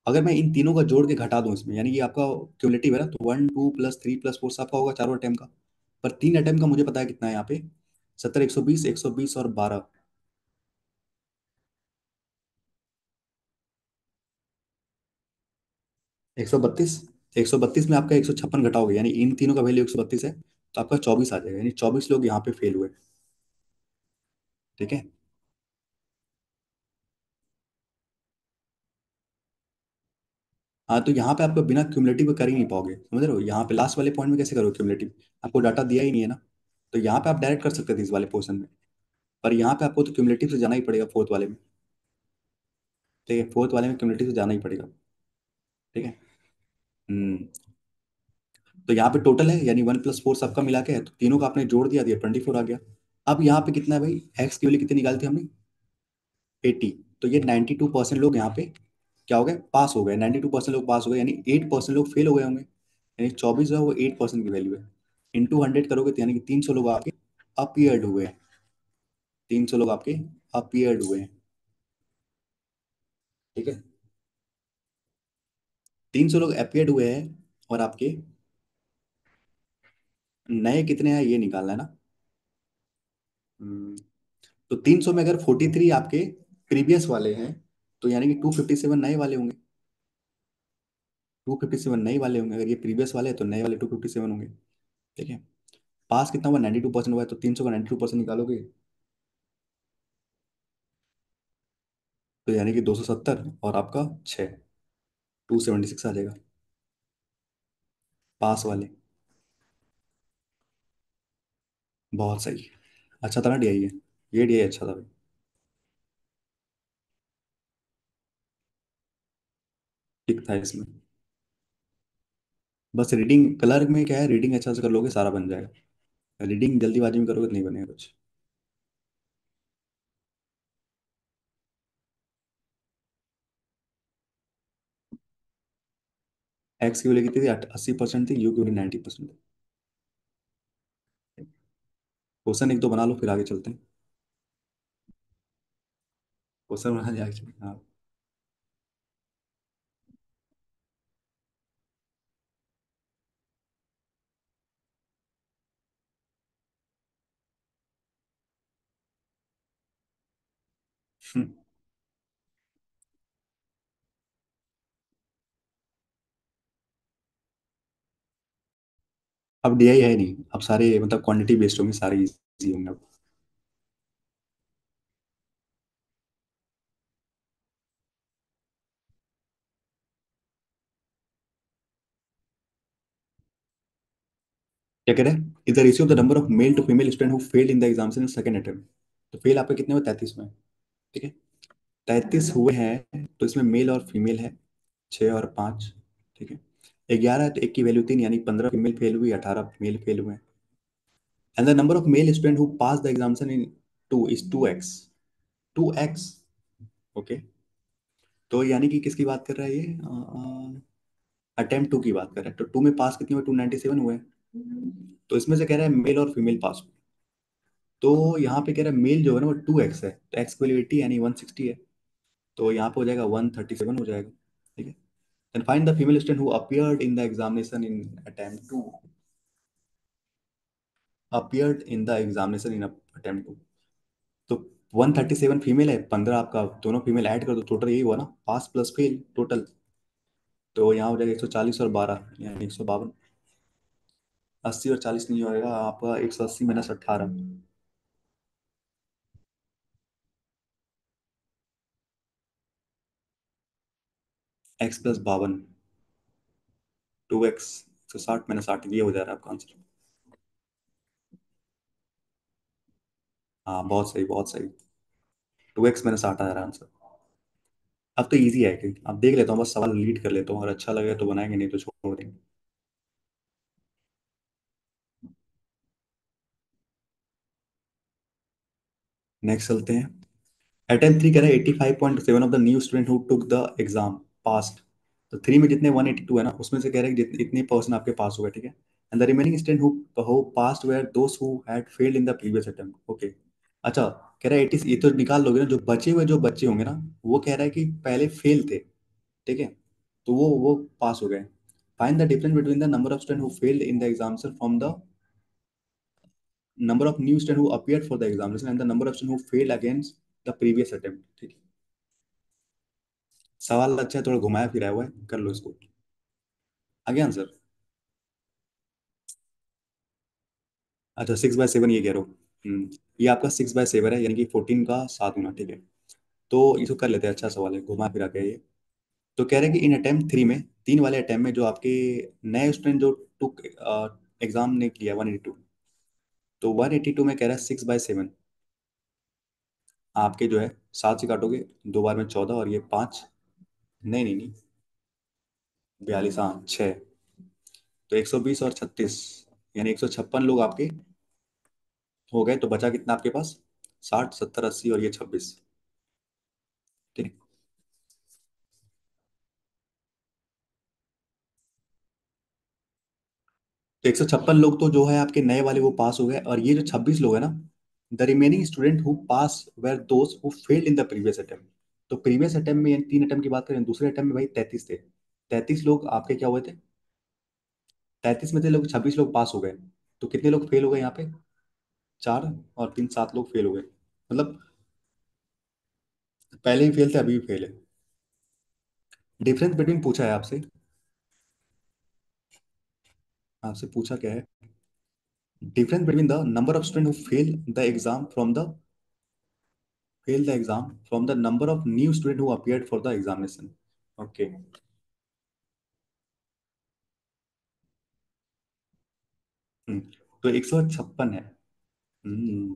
अगर मैं इन तीनों का जोड़ के घटा दूं इसमें, यानी कि आपका क्यूमुलेटिव है ना, तो 1 2 + 3 + 4 आपका होगा चारों अटेम्प्ट का। पर तीन अटेम्प्ट का मुझे पता है कितना है यहाँ पे, 70, 120, 120 और 12, 132। 132 में आपका 156 घटाओगे, यानी इन तीनों का वैल्यू 132 है, तो आपका 24 आ जाएगा, यानी 24 लोग यहाँ पे फेल हुए। ठीक है। हाँ, तो यहाँ पे आपको बिना क्यूमुलेटिव कर ही नहीं पाओगे, समझ रहे हो, यहाँ पे लास्ट वाले पॉइंट में कैसे करोगे क्यूमुलेटिव, आपको डाटा दिया ही नहीं है ना। तो यहाँ पे आप डायरेक्ट कर सकते थे इस वाले पोर्शन में, पर यहाँ पे आपको तो क्यूमुलेटिव से जाना ही पड़ेगा फोर्थ वाले में। ठीक है, फोर्थ वाले में कम्युनिटी से जाना ही पड़ेगा। ठीक है। हम्म। तो यहाँ पे टोटल है, यानी 1+4 सबका मिला के है, तो तीनों का आपने जोड़ दिया, 24 आ गया। अब यहाँ पे कितना है भाई, एक्स की वैल्यू कितनी निकाली थी हमने, 80। तो ये 92% लोग यहाँ पे क्या हो गए, पास हो गए। 92% लोग पास हो गए, यानी 8% लोग फेल हो गए होंगे। यानी 24 जो है वो 8% की वैल्यू है। इंटू 100 करोगे तो यानी कि 300 लोग आपके अपीयर्ड हुए हैं। 300 लोग आपके अपीयर्ड हुए हैं। ठीक है। 300 लोग अपीयर्ड हुए हैं, और आपके नए कितने हैं ये निकालना है ना। हम्म, तो 300 में अगर 43 आपके प्रीवियस वाले हैं, तो यानी कि 257 नए वाले होंगे। 257 नए वाले होंगे, अगर ये प्रीवियस वाले हैं तो नए वाले 257 होंगे। ठीक है। पास कितना हुआ, 92% हुआ है, तो 300 का 92% निकालोगे तो यानी कि 270, और आपका 6, 276 आ जाएगा पास वाले। बहुत सही। अच्छा था ना डीआई ये डीआई अच्छा था भाई। ठीक था इसमें। बस रीडिंग कलर में क्या है, रीडिंग अच्छा से कर लोगे सारा बन जाएगा। रीडिंग जल्दीबाजी में करोगे तो नहीं बनेगा कुछ। एक्स की वैल्यू कितनी थी, 80% थी, यू की वैल्यू 90% थी। क्वेश्चन एक दो बना लो फिर आगे चलते हैं। क्वेश्चन बना आगे चलते हैं, हाँ। अब डीआई है नहीं, अब सारे मतलब क्वांटिटी बेस्ड होंगे, सारे इजी होंगे अब। क्या कह रहे हैं, इधर ratio of the number of male to female student who failed in the examination in second attempt. तो फेल आपके कितने हुए, 33 में। ठीक है। 33 हुए हैं, तो इसमें मेल और फीमेल है 6 और 5। ठीक है। 11 है तो एक की वैल्यू 3, यानी 15 फीमेल फेल हुई, 18 मेल फेल हुए। And the number of male student who pass the examination in two is 2x। 2x। Okay. तो यानी कि किसकी बात कर रहा है ये, अटेम्प्ट 2 की बात कर रहा है। तो 2 में पास कितने हुए, 297 हुए। तो इसमें से कह रहा है मेल और फीमेल पास हुए। तो यहाँ पे कह रहा है मेल जो है ना वो 2x है, तो एक्स की वैल्यू 80 यानी 160 है। तो यहाँ पे हो जाएगा 137 हो जाएगा। ठीक है। Then find the female student who appeared in the examination in attempt two. Appeared in the examination in attempt two. तो 137 फीमेल है, 15 आपका, दोनों फीमेल ऐड कर दो, टोटल यही हुआ ना, पास प्लस फेल टोटल। तो यहाँ हो जाएगा 140 और 12 यानी 152। 80 और 40 नहीं होएगा आपका, 180 - 18। x + 52। 2x, 160 - 60 ये हो जा रहा है आपका आंसर। हाँ बहुत सही, बहुत सही। 2x - 60 आ रहा है आंसर। अब तो इजी है कि अब देख लेता हूँ, बस सवाल लीड कर लेता हूँ, और अच्छा लगे तो बनाएंगे, नहीं तो छोड़ देंगे। नेक्स्ट चलते हैं। अटेम्प्ट 3 कह रहा है 85.7 of the new student who took the exam past. तो 3 में जितने 182 है ना, उसमें से कह रहे हैं कि जितने इतने पर्सन आपके पास हो गए। ठीक है। And the remaining student who passed were those who had failed in the previous attempt. Okay. अच्छा, कह रहा है 80, ये तो निकाल लोगे ना, जो बचे हुए जो बच्चे होंगे ना, वो कह रहा है कि पहले फेल थे। ठीक है। तो वो पास हो गए। Find the difference between the number of student who failed in the examination from the number of new students who appeared for the examination and the number of students who failed against the previous attempt। ठीक है। सवाल अच्छा है, थोड़ा घुमाया फिराया हुआ है, कर लो इसको। आगे आंसर। अच्छा 6/7 ये कह रहे हो। ये आपका 6/7 है, यानी कि 14 का 7 गुना। ठीक है। तो इसको कर लेते हैं, अच्छा सवाल है, घुमा फिरा के ये। तो कह रहे हैं कि इन अटेम्प्ट 3 में, 3 वाले अटेम्प्ट में जो आपके नए स्टूडेंट जो टुक एग्जाम ने किया 182, तो 182 में कह रहा है 6/7। आपके जो है 7 से काटोगे, 2 बार में 14 और ये 5। नहीं नहीं नहीं, 42, हाँ 6। तो 120 और 36, यानी 156 लोग आपके हो गए। तो बचा कितना आपके पास? 60, 70, 80 और ये 26। ठीक। तो 156 लोग तो जो है आपके नए वाले वो पास हो गए, और ये जो 26 लोग है ना, the remaining student who pass were those who failed in the previous attempt. तो प्रीवियस अटेम्प्ट में, यानी 3 अटेम्प्ट की बात करें, दूसरे अटेम्प्ट में भाई 33 थे। 33 लोग आपके क्या हुए थे? 33 में थे लोग, 26 लोग पास हो गए। तो कितने लोग फेल हो गए यहाँ पे? 4 और 3, 7 लोग फेल हो गए। मतलब पहले ही फेल थे, अभी भी फेल है। डिफरेंस बिटवीन पूछा है आपसे। आपसे पूछा क्या है? Difference between the number of student who fail the exam from the number of new student who appeared for the examination. Okay. हम्म, तो 156 है। हम्म,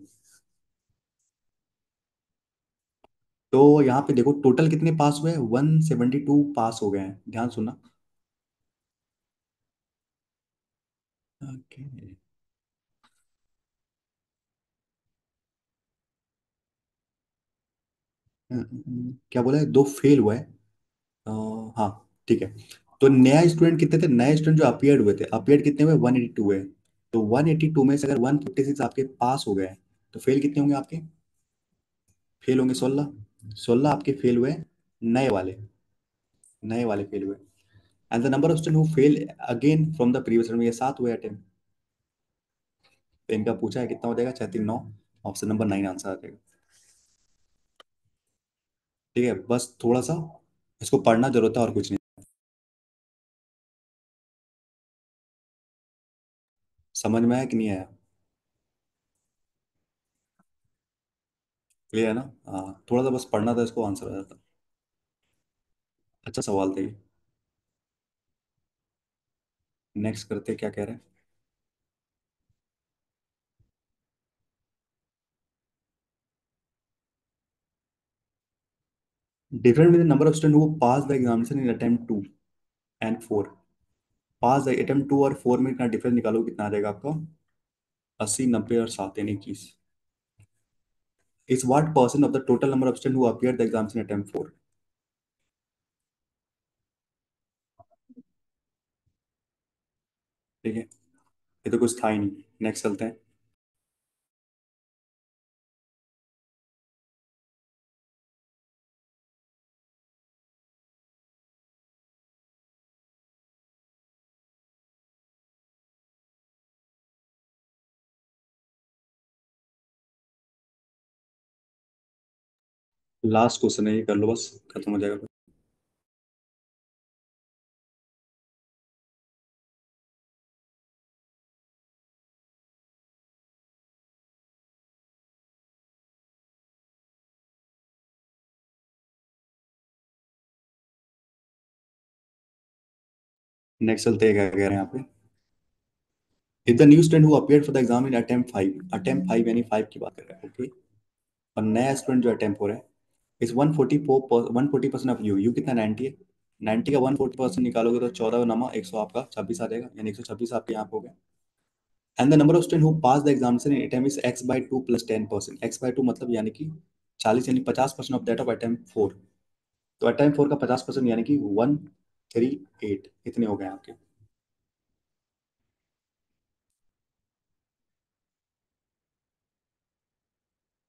तो यहाँ पे देखो टोटल कितने पास हुए? 172 पास हो गए हैं, ध्यान सुनना। ओके। क्या बोला है? 2 फेल हुआ है। अ, हाँ ठीक है। तो नया स्टूडेंट कितने थे? नए स्टूडेंट जो अपियर्ड हुए थे, अपियर्ड कितने हुए? 182 हुए। तो 182 में से अगर 156 आपके पास हो गए, तो फेल कितने होंगे आपके? फेल होंगे 16। 16 आपके फेल हुए, नए वाले। नए वाले फेल हुए। And the number of student who fail again from the previous में, ये 7 हुए अटेम्प्ट। तो इनका पूछा है कितना हो जाएगा? 6 3 9। ऑप्शन नंबर 9 आंसर आ जाएगा। ठीक है, बस थोड़ा सा इसको पढ़ना जरूरत है, और कुछ नहीं। समझ में आया कि नहीं आया? क्लियर है ना? हाँ, थोड़ा सा बस पढ़ना था, इसको आंसर आ जाता। अच्छा सवाल था ये। नेक्स्ट करते क्या कह रहे हैं? Different with number of student who pass the examination in attempt 2 and 4। Pass the attempt 2 और 4 में कितना डिफरेंस निकालो, कितना आ जाएगा आपका? 80, 90 और 7 यानी 21। Is what percent of the total number of student who appear the examination attempt 4? ठीक है, ये तो कुछ था ही नहीं। नेक्स्ट चलते हैं। लास्ट क्वेश्चन है ये, कर लो बस, खत्म हो जाएगा। नेक्स्ट चलते हैं, क्या कह रहे हैं यहाँ पे? If the new student who appeared for the exam in attempt 5, attempt 5 यानी 5 की बात कर रहे हैं, ओके। और नया स्टूडेंट जो अटेम्प्ट हो रहा है, इस 140% ऑफ यू कितना? 90 है। 90 का 140% निकालोगे तो 14 नमा 100, आपका 26 आ जाएगा, यानी 126 आपके यहाँ पे हो गया। And the number of student who pass the examination in attempt is x/2 + 10%। x/2 मतलब यानी कि 40, यानी 50% ऑफ दैट ऑफ अटेम्प्ट 4। तो अटेम्प्ट 4 का 50% यानी कि 138, इतने हो गए आपके।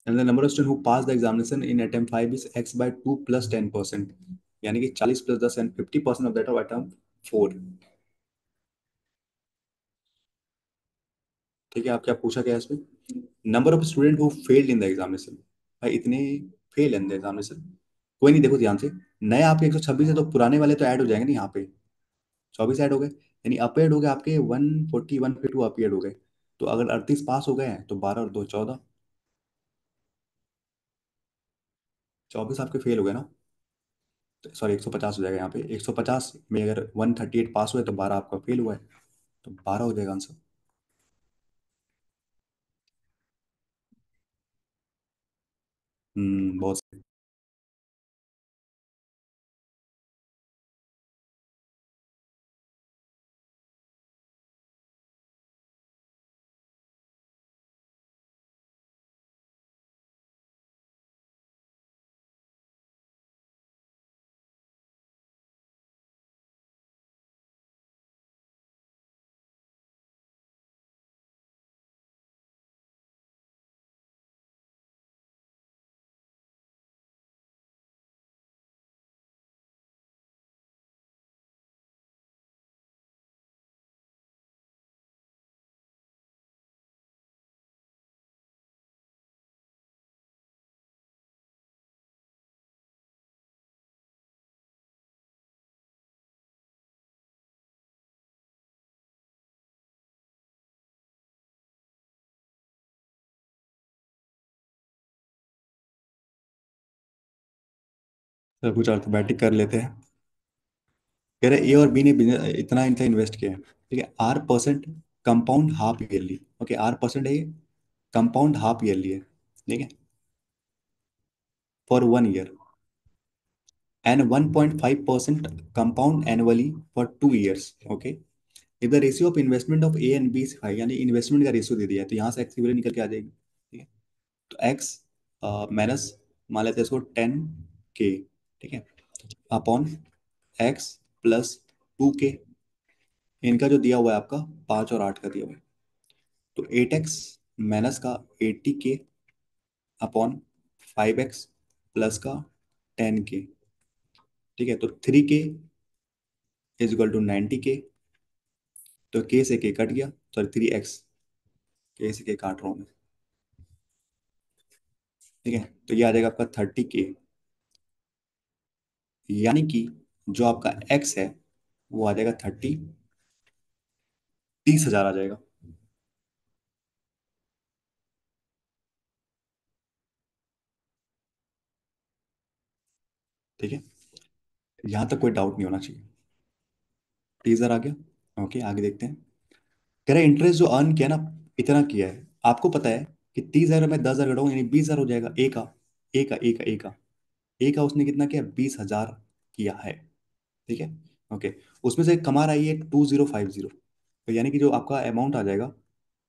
And the number of students who pass the examination in attempt 5 is x/2 + 10%, यानी कि 40 + 10 and 50% of that of attempt 4। ठीक है, आप क्या पूछा गया इसमें? Number of student who failed in the examination. भाई इतने फेल इन द एग्जामिनेशन। कोई नहीं, देखो ध्यान से। नए आपके 126 है, तो पुराने वाले तो ऐड हो जाएंगे ना यहाँ पे। 24 ऐड हो गए, यानी अपेड हो गए आपके 140, 152 अपेड हो गए। तो अगर 38 पास हो गए हैं, तो 12 और 2 14। 24 आपके फेल हो गए ना? सॉरी, 150 हो जाएगा यहाँ पे। 150 में अगर 138 पास हुए, तो 12 आपका फेल हुआ है। तो 12 हो जाएगा आंसर। बहुत सही। चलो कुछ अर्थमेटिक कर लेते हैं। कह रहे ए और बी ने इतना इतना इन्वेस्ट किया है, ठीक है। R percent compound half yearly, okay, R percent है ये, कंपाउंड हाफ ईयरली है, ठीक है, for 1 year, and 1.5% compound annually for 2 years, okay. If the ratio of investment of A and B is high, यानी इन्वेस्टमेंट का ratio दे दिया है, तो यहाँ से एक्स की वैल्यू निकल के आ जाएगी, ठीक है। तो एक्स माइनस, मान लेते हैं इसको 10K, ठीक है, अपॉन एक्स प्लस 2K, इनका जो दिया हुआ है आपका 5 और 8 का दिया हुआ है, तो 8x माइनस का 80K अपॉन 5x प्लस का 10K, ठीक है। तो 3K is equal to 90K, तो K से K कट गया, सॉरी 3x, K से K काट रहा हूँ मैं, ठीक है। तो ये आ जाएगा आपका 30K, यानी कि जो आपका x है वो आ जाएगा 30 हजार आ जाएगा, ठीक है। यहाँ तक कोई डाउट नहीं होना चाहिए। 30 हजार आ गया, ओके, आगे देखते हैं। कह रहे इंटरेस्ट जो अर्न किया ना, इतना किया है, आपको पता है कि 30 हजार में 10 हजार घटाऊंगा यानी 20 हजार हो जाएगा, ए का उसने कितना किया, 20 हजार किया है, ठीक है, ओके। उसमें से कमा रहा है ये 2050, तो यानी कि जो आपका अमाउंट आ जाएगा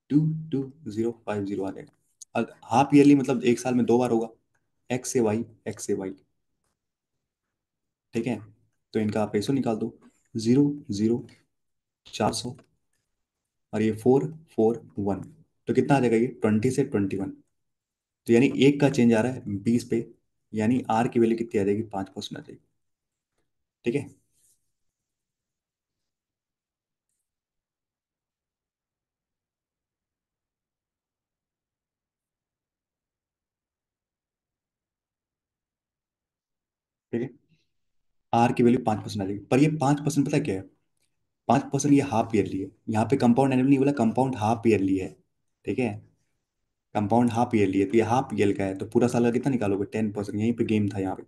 22050 आ जाएगा। हाफ ईयरली मतलब एक साल में 2 बार होगा, एक्स से वाई, एक्स से वाई, ठीक है। तो इनका आप रेशो निकाल दो, 0, 0, 400, और ये 4, 4, 1, तो कितना आ जाएगा ये 20 से 21, तो यानी एक का चेंज आ रहा है 20 पे, यानी आर की वैल्यू कितनी आ जाएगी, 5% आ जाएगी, ठीक है। ठीक है, आर की वैल्यू 5% आ जाएगी, पर ये 5% पता है क्या है, 5% ये हाफ ईयरली है, यहाँ पे कंपाउंड एनुअल नहीं बोला, कंपाउंड हाफ ईयरली है, ठीक है। कंपाउंड हाफ ईयरली है, तो ये हाफ ईयर का है, तो पूरा साल का कितना निकालोगे, 10%, यहीं पे गेम था यहाँ पे,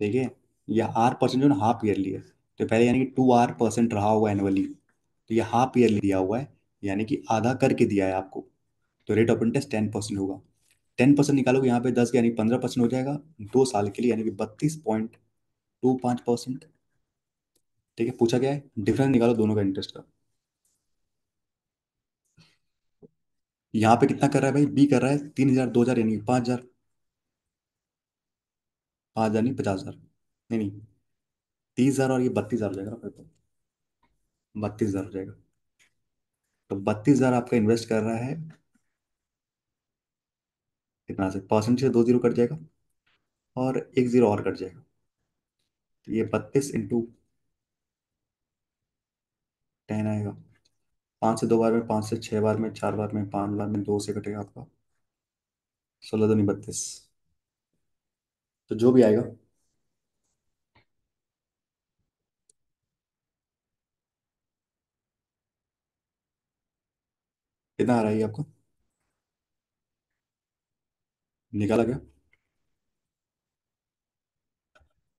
ठीक है। ये आर परसेंट जो ना हाफ ईयरली है, तो पहले यानी कि 2R% रहा हुआ एनुअली, तो ये हाफ ईयरली दिया हुआ है, यानी कि आधा करके दिया है आपको, तो रेट ऑफ इंटरेस्ट 10% होगा। 10% निकालोगे यहाँ पे 10 यानी 15% हो जाएगा 2 साल के लिए, यानी कि 32.25%, ठीक है। पूछा गया है डिफरेंस निकालो दोनों का इंटरेस्ट का। यहाँ पे कितना कर रहा है भाई, बी कर रहा है 3 हजार, 2 हजार, यानी 5 हजार, 5 हजार नहीं 50 हजार, नहीं नहीं, 30 हजार और ये 32 हजार हो जाएगा ना फिर तो, 32 हजार हो जाएगा। तो 32 हजार आपका इन्वेस्ट कर रहा है, कितना से परसेंट से 2 जीरो कट जाएगा, और एक जीरो और कट जाएगा, तो ये 32 इंटू 10 आएगा। 5 से 2 बार में, 5 से 6 बार में, 4 बार में, 5 बार में, 2 से कटेगा आपका, 16 दूनी 32, तो जो भी आएगा, कितना आ रहा है ये आपका, निकाला गया।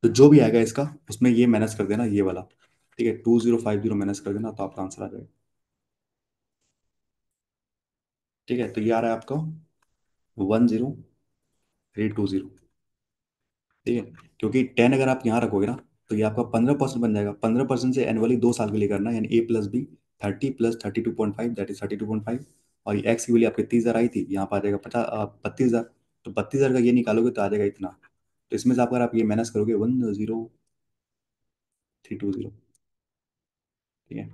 तो जो भी आएगा इसका, उसमें ये माइनस कर देना ये वाला, ठीक है, 2050 माइनस कर देना, तो आपका आंसर आ जाएगा, ठीक है। तो ये आ रहा है आपका 10 320। ठीक है, क्योंकि 10 अगर आप यहाँ रखोगे ना, तो ये आपका 15% बन जाएगा। 15% से एनुअली 2 साल के लिए करना है, यानी A+B 30 + 32.5, दैट इज 32.5। और ये एक्स की वैल्यू आपकी 30,000 आई थी, यहाँ पर आ जाएगा 32,000। तो 32,000 का ये निकालोगे तो आ जाएगा इतना। तो इसमें से अगर आप ये माइनस करोगे 10320, ठीक है,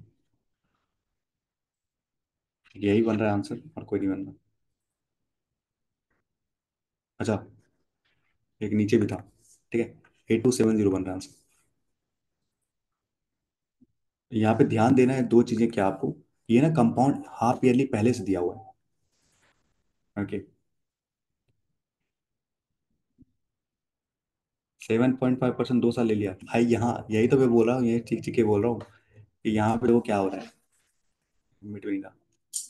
यही बन रहा है आंसर, और कोई नहीं बन रहा। अच्छा, एक नीचे भी था। ठीक है, 8270 बन रहा है आंसर। यहाँ पे ध्यान देना है दो चीजें क्या आपको, ये ना कंपाउंड हाफ ईयरली पहले से दिया हुआ है। ओके, 7.5% 2 साल ले लिया भाई, यहाँ यही तो मैं बोल रहा हूँ, यही ठीक ठीक बोल रहा हूँ कि यहाँ पे देखो क्या हो रहा है बिटवीन का।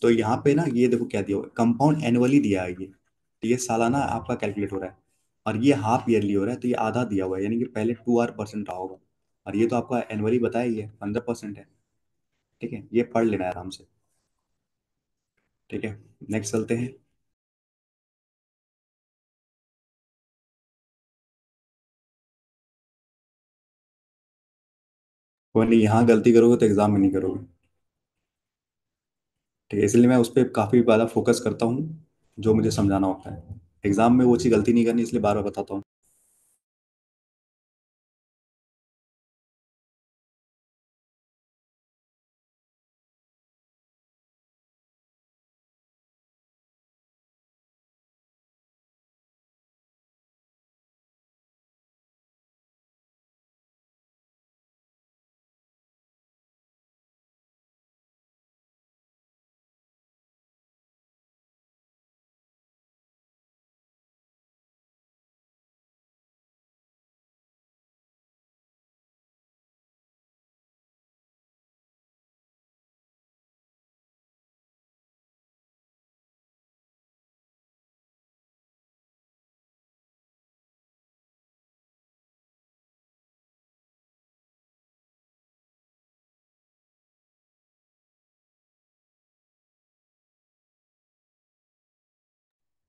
तो यहाँ पे ना ये देखो क्या दिया हुआ है, कंपाउंड एनुअली दिया है ये, तो ये सालाना आपका कैलकुलेट हो रहा है। और ये हाफ ईयरली हो रहा है, तो ये आधा दिया हुआ है, यानी कि पहले 2% रहा होगा। और ये तो आपका एनुअली बताया ही है, 15% है। ठीक है, ये पढ़ लेना है आराम से। ठीक है, नेक्स्ट चलते हैं। कोई नहीं, यहाँ गलती करोगे तो एग्जाम में नहीं करोगे। ठीक है, इसलिए मैं उस पर काफ़ी ज़्यादा फोकस करता हूँ, जो मुझे समझाना होता है। एग्जाम में वो चीज़ गलती नहीं करनी, इसलिए बार बार बताता हूँ।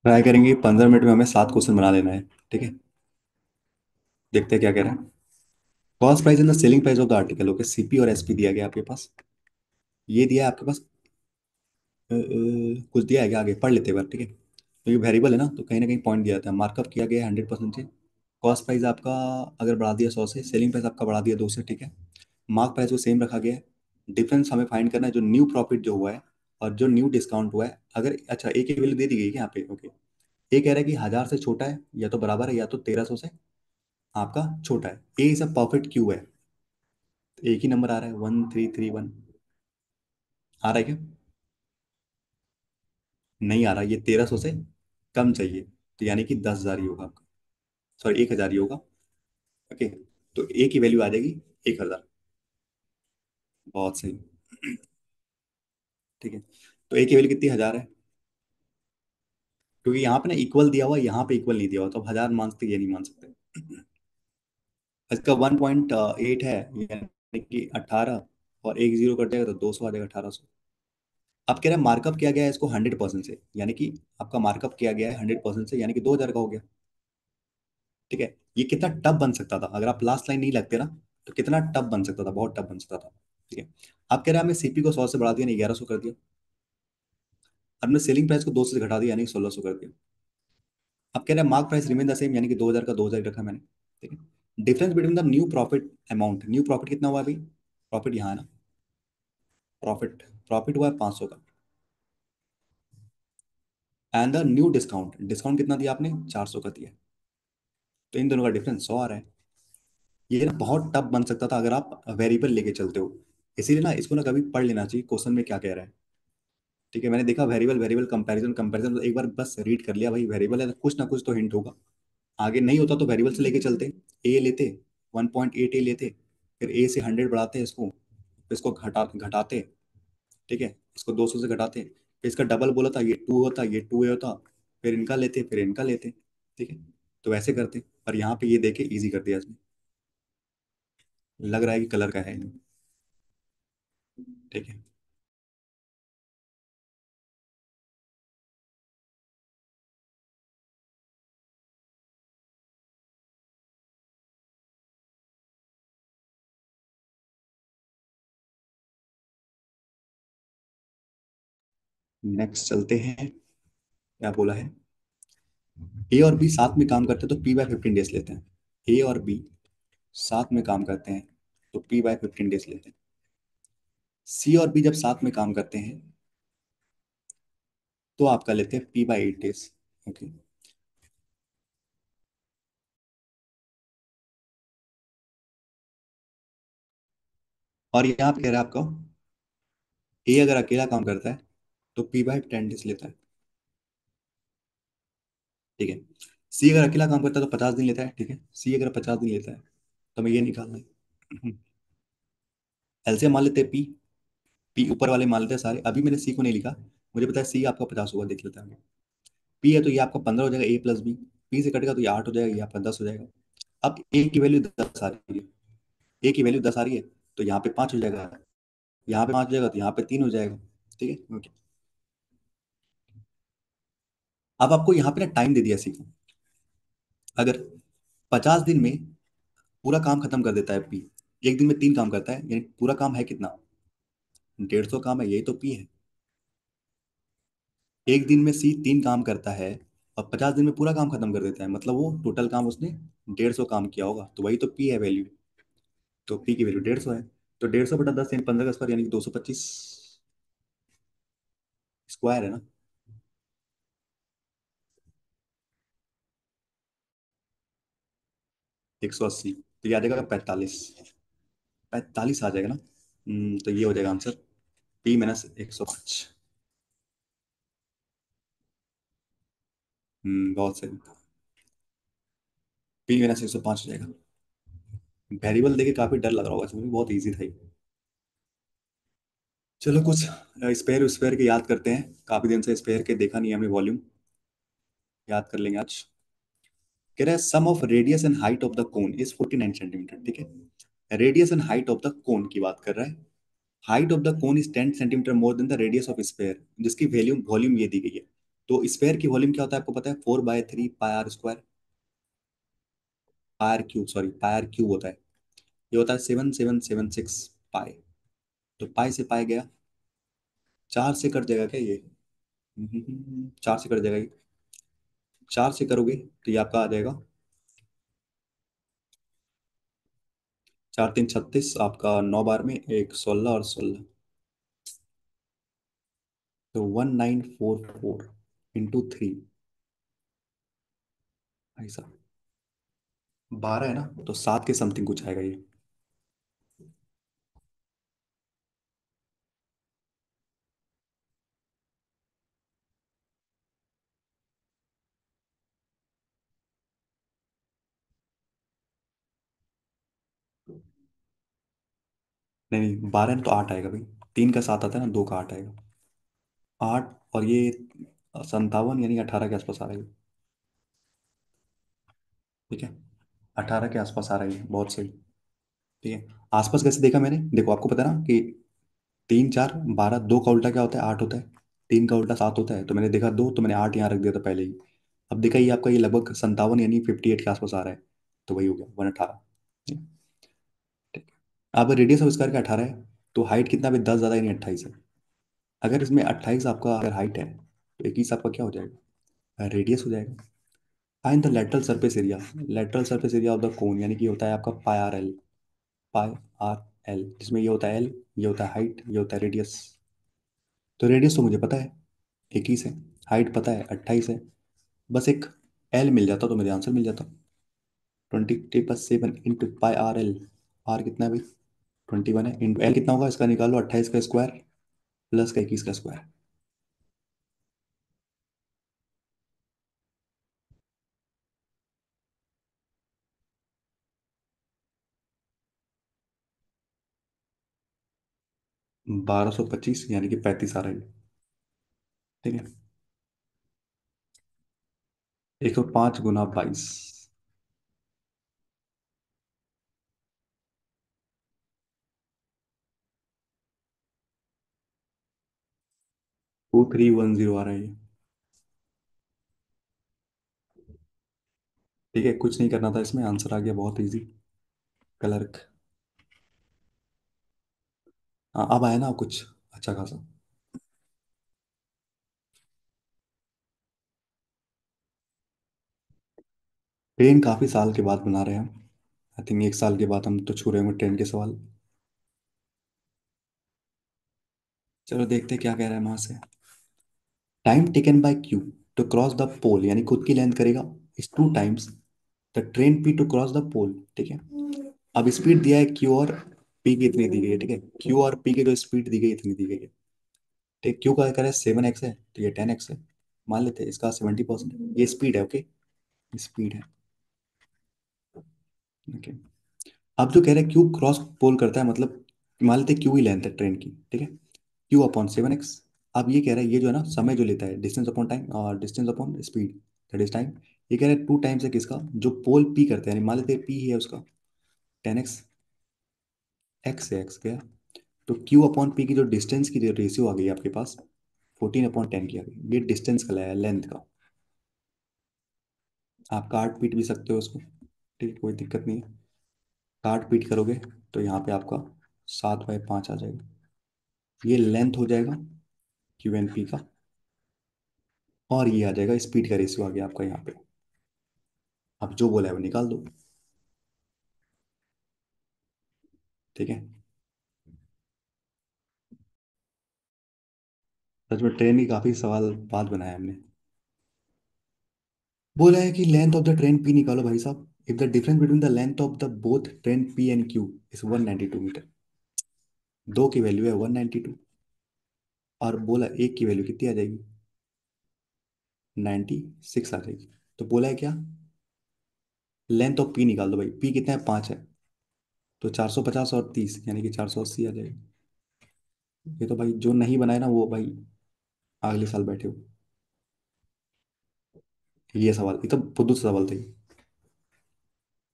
ट्राई करेंगे 15 मिनट में हमें 7 क्वेश्चन बना लेना है। ठीक है, देखते हैं क्या कह रहे हैं। Cost price and the selling price of the article, okay, CP और एसपी दिया गया आपके पास। ये दिया है आपके पास। कुछ दिया है क्या, आगे पढ़ लेते हैं एक बार। ठीक है, तो ये वेरिएबल है ना कहीं पॉइंट दिया जाता है, मार्कअप किया गया है 100% से। कॉस्ट प्राइस आपका अगर बढ़ा दिया 100 से, सेलिंग प्राइस आपका बढ़ा दिया 2 से। ठीक है, मार्क प्राइस को सेम रखा गया है। डिफरेंस हमें फाइंड करना है, जो न्यू प्रॉफिट जो हुआ है और जो न्यू डिस्काउंट हुआ है। अगर अच्छा, एक की वैल्यू दे दी गई है यहाँ पे, ओके। ये कह रहा है कि 1000 से छोटा है या तो बराबर है, या तो 1300 से आपका छोटा है। ए इज अ परफेक्ट क्यू है, तो एक ही नंबर आ रहा है 1331। आ रहा है क्या? नहीं आ रहा, ये 1300 से कम चाहिए, तो यानी कि 10,000 ही होगा आपका, सॉरी 1,000 ही होगा। ओके, तो ए की वैल्यू आ जाएगी 1,000। बहुत सही। ठीक है, तो ए की वैल्यू कितनी, 1000 है। क्योंकि यहाँ पे ना इक्वल दिया हुआ है, यहाँ पे इक्वल नहीं दिया हुआ, तो अब 1000 मान सकते, ये नहीं मान सकते। इसका 1.8 है, यानी कि 18, और एक जीरो कट जाएगा तो 200 आ जाएगा, 1800। अब कह रहे हैं मार्कअप किया गया है इसको 100% से, यानी कि आपका मार्कअप किया गया है 100% से, यानी कि 2000 का हो गया। ठीक है, ये कितना टफ बन सकता था अगर आप लास्ट लाइन नहीं लगते ना, तो कितना टफ बन सकता था, बहुत टफ बन सकता था। ठीक है, अब कह रहे हैं हमें सीपी को 100 से बढ़ा दिया, नहीं 1100 कर दिया। हमने सेलिंग प्राइस को 200 से घटा दिया, यानी 1600 कर दिया। अब कह रहे हैं mark price remain the same, यानी कि 2000 का 2000 रखा मैंने। ठीक है, difference between the new profit amount, new profit कितना हुआ अभी, प्रॉफिट यहाँ है ना, प्रॉफिट प्रॉफिट हुआ है 500 का, and the new discount, discount कितना दिया आपने, 400 का दिया। तो इन दोनों का डिफरेंस 100 आ रहा है। ये ना बहुत टफ बन सकता था अगर आप वेरिएबल लेके चलते हो। इसीलिए ना इसको ना कभी पढ़ लेना चाहिए क्वेश्चन में क्या कह रहा है। ठीक है, मैंने देखा वेरिएबल वेरिएबल कंपैरिजन कंपैरिजन, तो एक बार बस रीड कर लिया भाई, वेरिएबल है तो कुछ ना कुछ तो हिंट होगा। आगे नहीं होता तो वेरिएबल से लेके चलते, ए लेते, 1.8 ए लेते, फिर ए से 100 बढ़ाते हैं इसको, फिर इसको घटाते। ठीक है, इसको 200 से घटाते, फिर इसका डबल बोला था, ये 2 होता, ये 2 ए होता, फिर इनका लेते, फिर इनका लेते। ठीक है, तो वैसे करते। और यहाँ पे ये देखे इजी कर दिया इसने, लग रहा है कि कलर का है। ठीक है। नेक्स्ट चलते हैं। क्या बोला है? ए और बी साथ में काम करते हैं तो P/15 डेज लेते हैं। ए और बी साथ में काम करते हैं तो P/15 डेज लेते हैं। सी और बी जब साथ में काम करते हैं तो आपका लेते हैं P/8 डेज। ओके। और यहाँ पे कह रहा है आपको, ए अगर अकेला काम करता है तो P/10 डेज लेता है। ठीक है। सी अगर अकेला काम करता है तो 50 दिन लेता है। ठीक है, सी अगर 50 दिन लेता है तो हमें ये निकालना है। एलसीएम मान लेते हैं पी। पी ऊपर वाले मान लेते हैं सारे, अभी मैंने सी को नहीं लिखा। मुझे पता है सी आपका 50 होगा, देख लेते हैं। पी है तो ये आपका 15 हो जाएगा, A+B। पी से कटेगा तो ये 8 हो जाएगा, ये आपका 10 हो जाएगा। अब ए की वैल्यू 10 आ रही है। ए की वैल्यू 10 आ रही है तो यहाँ पे 5 हो जाएगा। यहाँ पे 5 हो जाएगा तो यहाँ पे 3 हो जाएगा। ठीक है, ओके। अब आपको यहाँ पे ना टाइम दे दिया सी को। अगर 50 दिन में पूरा काम खत्म कर देता है पी, एक दिन में 3 काम करता है, यानी पूरा काम है कितना? 150 काम है, यही तो पी है। एक दिन में सी 3 काम करता है और 50 दिन में पूरा काम खत्म कर देता है, मतलब वो टोटल काम उसने 150 काम किया होगा, तो वही तो पी है वैल्यू। तो पी की वैल्यू 150 है। तो 150/10 यानी 15 का स्क्वायर, यानी कि 225 स्क्वायर है ना। 180 तो ये आ जाएगा 45। 45 आ जाएगा ना। तो ये हो जाएगा आंसर, P-105। बहुत सही। P-105 हो जाएगा। वेरिएबल देके काफी डर लग रहा होगा मुझे, बहुत इजी था ये। चलो कुछ स्पेयर स्पेयर के याद करते हैं, काफी दिन से स्पेयर के देखा नहीं है हमने वॉल्यूम। याद कर लेंगे आज। कह रहा है sum of radius and height of the cone is 49 centimetre. ठीक है, radius and height of the cone की बात कर रहा है। Height of the cone is 10 centimetre more than the radius of sphere, जिसकी वॉल्यूम वॉल्यूम ये दी गई है। तो स्पेयर की वॉल्यूम क्या होता है आपको पता है? 4/3 pi r square. Pi r cube, sorry pi r cube होता है। ये होता है 7776 पाई। तो पाई से पाई गया, 4 से कट जाएगा क्या ये? 4 से कट जाएगा ये। 4 से करोगे तो ये आपका आ जाएगा 4×3 = 36, आपका 9 बार में एक 16 और 16, तो 1944 × 3। ऐसा 12 है ना, तो 7 के समथिंग कुछ आएगा ये। नहीं नहीं, 12 है तो 8 आएगा भाई। 3 का 7 आता है ना, 2 का 8 आएगा। 8 और ये 57 यानी 18 के आसपास आ रहा है। ठीक है, 18 के आसपास आ रहा है, बहुत सही। ठीक है, आसपास कैसे देखा मैंने? देखो आपको पता है ना कि 3 4 12, 2 का उल्टा क्या होता है? 8 होता है। 3 का उल्टा 7 होता है, तो मैंने देखा 2, तो मैंने 8 यहाँ रख दिया था पहले ही। अब देखा ये आपका, ये लगभग 57 यानी 58 के आसपास आ रहा है, तो वही हो गया 118। ठीक है। अब रेडियस ऑफ स्क्वायर का 18 है, तो हाइट कितना भी 10 ज़्यादा यानी 28 है। अगर इसमें 28 आपका अगर हाइट है तो 21 आपका क्या हो जाएगा? रेडियस हो जाएगा। Find the lateral surface area. Lateral surface area of the कोन, यानी कि होता है आपका पाई आर एल। पाई आर एल, जिसमें ये होता है एल, ये होता है हाइट, ये होता है रेडियस। तो रेडियस तो मुझे पता है 21 है, हाइट पता है 28 है, बस एक एल मिल जाता तो मेरे आंसर मिल जाता। 20 × 7 × पाई आर एल। आर कितना है भाई? 21 है, इंटू एल कितना होगा इसका निकालो, 28 का स्क्वायर प्लस का 21 का स्क्वायर। 1225 यानी कि 35 आ रहा है। ठीक है, 105 × 22। 2310 आ रहा है ये। ठीक है, कुछ नहीं करना था इसमें, आंसर आ गया बहुत इजी। क्लर्क। हाँ अब आया ना कुछ अच्छा खासा। ट्रेन काफी साल के बाद बना रहे हैं हम। आई थिंक 1 साल के बाद हम तो छू रहे होंगे ट्रेन के सवाल। चलो देखते हैं क्या कह रहा है वहां से। Time taken by Q to cross the pole, यानी खुद की लेंथ करेगा, is 2 times the train P to cross the pole. ठीक है। अब स्पीड दिया है क्यू और पी की इतनी दी गई है। ठीक है, क्यू और पी की जो स्पीड दी गई है इतनी दी गई है। ठीक, क्यू का क्या है, 7x है तो ये 10x है। मान लेते हैं इसका 70%, ये स्पीड है। ओके, स्पीड है। ओके। अब जो कह रहे हैं क्यू क्रॉस पोल करता है, मतलब मान लेते हैं क्यू ही लेंथ है ट्रेन की। ठीक है, क्यू अपॉन 7x। अब ये कह रहा है ये जो है ना समय जो लेता है, डिस्टेंस अपॉन टाइम और distance upon speed, that is time. ये कह रहा है 2 टाइम्स है किसका, जो पोल पी करता है, यानी मान लेते हैं पी है उसका 10x। एक्स से एक्स गया, तो क्यू अपॉन पी की जो डिस्टेंस की जो रेशियो आ गई आपके पास, 14/10 की आ गई। ये डिस्टेंस का है, लेंथ का। आप काट पीट भी सकते हो उसको, ठीक है, कोई दिक्कत नहीं है। काट पीट करोगे तो यहाँ पे आपका 7/5 आ जाएगा। ये लेंथ हो जाएगा क्यू एन पी का, और ये आ जाएगा स्पीड का रेशियो आ गया आपका यहाँ पे। अब जो बोला है वो निकाल दो। ठीक है। सच में ट्रेन की काफी सवाल बात बनाया हमने। बोला है कि length of the train P निकालो भाई साहब, if the difference between the length of the both train P and Q is 192 metre. दो की वैल्यू है 192, और बोला एक की वैल्यू कितनी आ जाएगी, 96 आ जाएगी। तो बोला है क्या, लेंथ ऑफ पी निकाल दो भाई। पी कितना है, 5 है, तो 450 और 30 यानी कि 480 आ जाएगी। ये तो भाई जो नहीं बनाए ना वो भाई अगले साल बैठे हो। ये सवाल, ये तो बुद्धू सा सवाल था ये।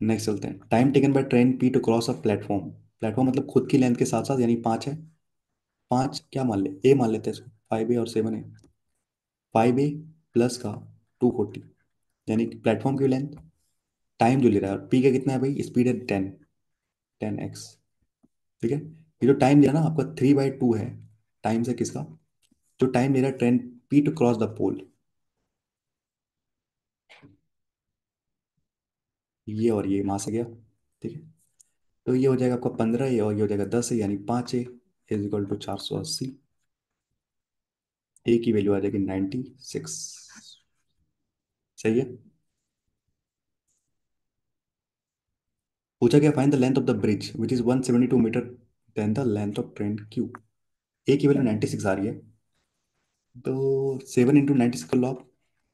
नेक्स्ट चलते हैं। Time taken by train P to cross a platform. Platform मतलब खुद की लेंथ के साथ साथ, यानी 5 है। 5 क्या मान ले, ए मान लेते हैं इसको, 5A और 7A। 5A प्लस का 240, यानी कि प्लेटफॉर्म की लेंथ, टाइम जो ले रहा है, पी का कितना है भाई, स्पीड है 10x। ठीक है, ये जो टाइम दे रहा है ना आपका 3/2 है। टाइम से किसका, जो टाइम ले रहा है train P to cross the pole, ये और ये वहां से गया। ठीक है, तो ये हो जाएगा आपका 15, ये और ये हो जाएगा 10 है, यानी 5A इज इक्वल टू 480। ए की वैल्यू आ जाएगी 96। सही है। पूछा गया find the length of the bridge which is 172 metre, then the length of train Q. A की वैल्यू 96 आ रही है, तो 7 × 96 कर लो आप,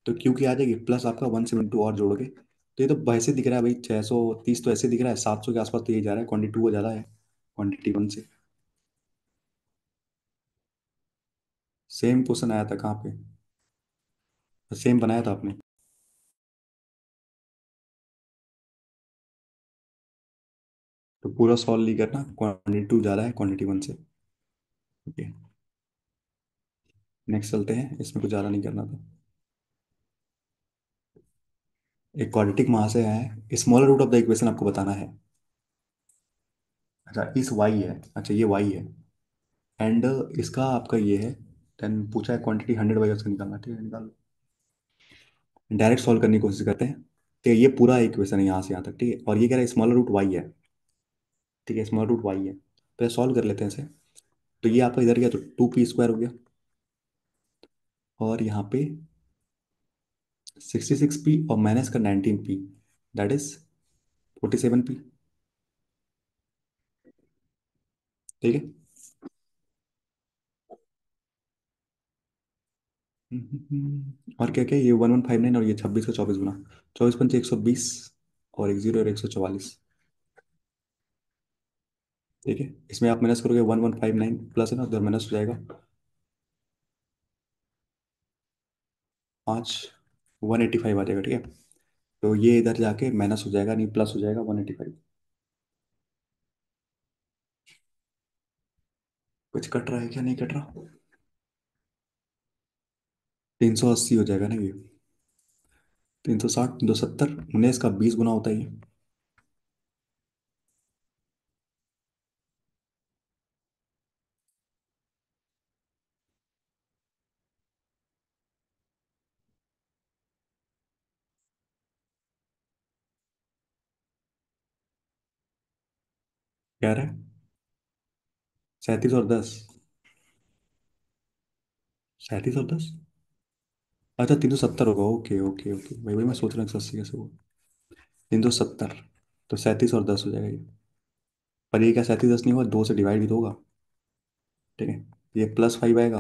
तो क्यू की आ जाएगी प्लस आपका 172 और जोड़ोगे। तो ये तो वैसे दिख रहा है भाई 630, तो ऐसे दिख रहा है 700 के आसपास, तो ये जा रहा है, क्वांटिटी टू ज़्यादा है क्वांटिटी वन से। सेम क्वेश्चन आया था कहाँ पे, सेम बनाया था आपने। तो पूरा सॉल्व नहीं करना, क्वांटिटी टू ज़्यादा है क्वांटिटी वन से। ओके, नेक्स्ट चलते हैं, इसमें कुछ ज़्यादा नहीं करना था। एक क्वाड्रेटिक महासे है, smaller root of the equation आपको बताना है। अच्छा, इस वाई है, अच्छा ये वाई है, एंड इसका आपका ये है। देन पूछा है क्वांटिटी 100/, उसका निकालना। ठीक है, निकाल। डायरेक्ट सॉल्व करने की कोशिश करते हैं। तो ये पूरा इक्वेशन है यहाँ से यहाँ तक। ठीक है, और ये कह रहा है स्मॉलर रूट वाई है। ठीक है, स्मॉलर रूट वाई है, तो सॉल्व कर लेते हैं इसे। तो ये आपका इधर गया तो 2p² हो गया, और यहाँ पे 66p और माइनस का 19p, दैट इज 47p। ठीक है। और क्या क्या, ये 1159 और ये 26 का 24 गुना, 24×5 120, और एक जीरो और 144। ठीक है, इसमें आप माइनस करोगे 1159 प्लस है ना, उधर माइनस हो जाएगा 5, 185 आ जाएगा। ठीक है, तो ये इधर जाके माइनस हो जाएगा, नहीं प्लस हो जाएगा 185। कुछ कट रहा है क्या, नहीं कट रहा। 380 हो जाएगा ना ये, 360, 270, 19 का 20 गुना होता है ये। कह रहा है 37 और 10। 37 और 10। अच्छा 370 होगा, ओके ओके ओके, भाई भाई मैं सोच रहा हूँ 180 कैसे होगा। 370। तो 37 और 10 हो जाएगा ये। पर ये क्या 37 10 नहीं होगा, 2 से डिवाइड भी तो होगा। ठीक है। ये +5 आएगा।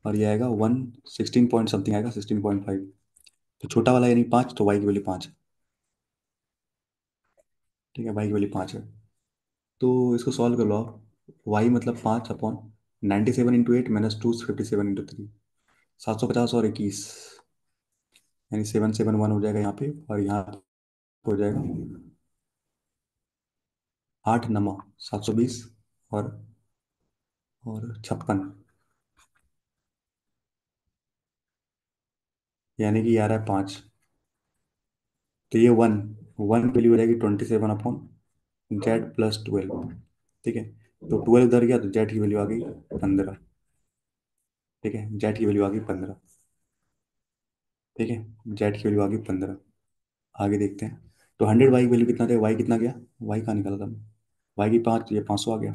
और ये आएगा 116 पॉइंट समथिंग आएगा, 16.5। तो छोटा वाला यानी 5, तो वाई की वैल्यू 5 है। ठीक है, वाई की वैल्यू 5 है। तो इसको सॉल्व कर लो आप। वाई मतलब 5/97 × 8 -257 × 3। 750 और 21। यानी 771 हो जाएगा यहाँ पे, और यहाँ हो जाएगा 8×9 720। और 56। यानी कि ये आ रहा है 5। तो ये वन वन वैल्यू हो जाएगी 27/Z +12। ठीक है। तो 12 उधर गया तो जेड की वैल्यू आ गई 15। ठीक है, जेड की वैल्यू आ गई 15। ठीक है, जेड की वैल्यू आ गई 15। आगे देखते हैं। तो 100 वाई की वैल्यू कितना था, वाई कितना गया, वाई कहाँ निकाला था। वाई की 5, ये 500 आ गया।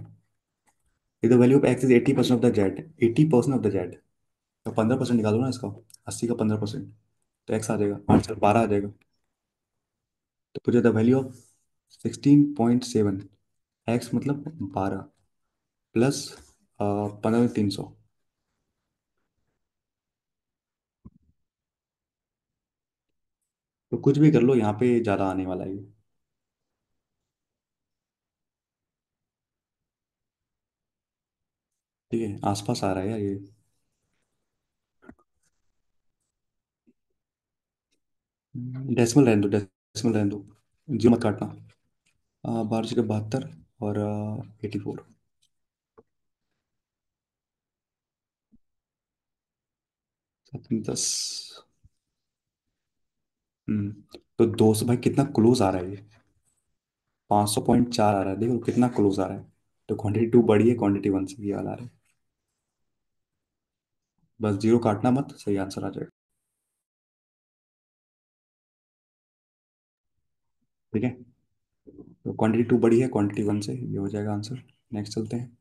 ये the value of x is 80% of the Z, 80% of the Z. तो 15% निकालो ना इसका। 80 का 15%। तो एक्स आ जाएगा, आंसर 12 आ जाएगा। तो पूछे द वैल्यू ऑफ 16.7। एक्स मतलब 12 प्लस 15 में 300। तो कुछ भी कर लो, यहाँ पे ज़्यादा आने वाला है ये। ठीक है, आसपास आ रहा है यार ये। डेसिमल रहने दो, डेसिमल रहने दो। जीरो मत काटना। 12 के 72 और 84। 7 10। तो 200 भाई कितना क्लोज आ रहा है ये। 500.4 आ रहा है, देखो कितना क्लोज आ रहा है। तो क्वांटिटी 2 बड़ी है, क्वांटिटी 1 से ये वाला आ रहा है। बस जीरो काटना मत, सही आंसर आ जाएगा। ठीक है। तो क्वांटिटी 2 बड़ी है क्वांटिटी 1 से, ये हो जाएगा आंसर। नेक्स्ट चलते हैं।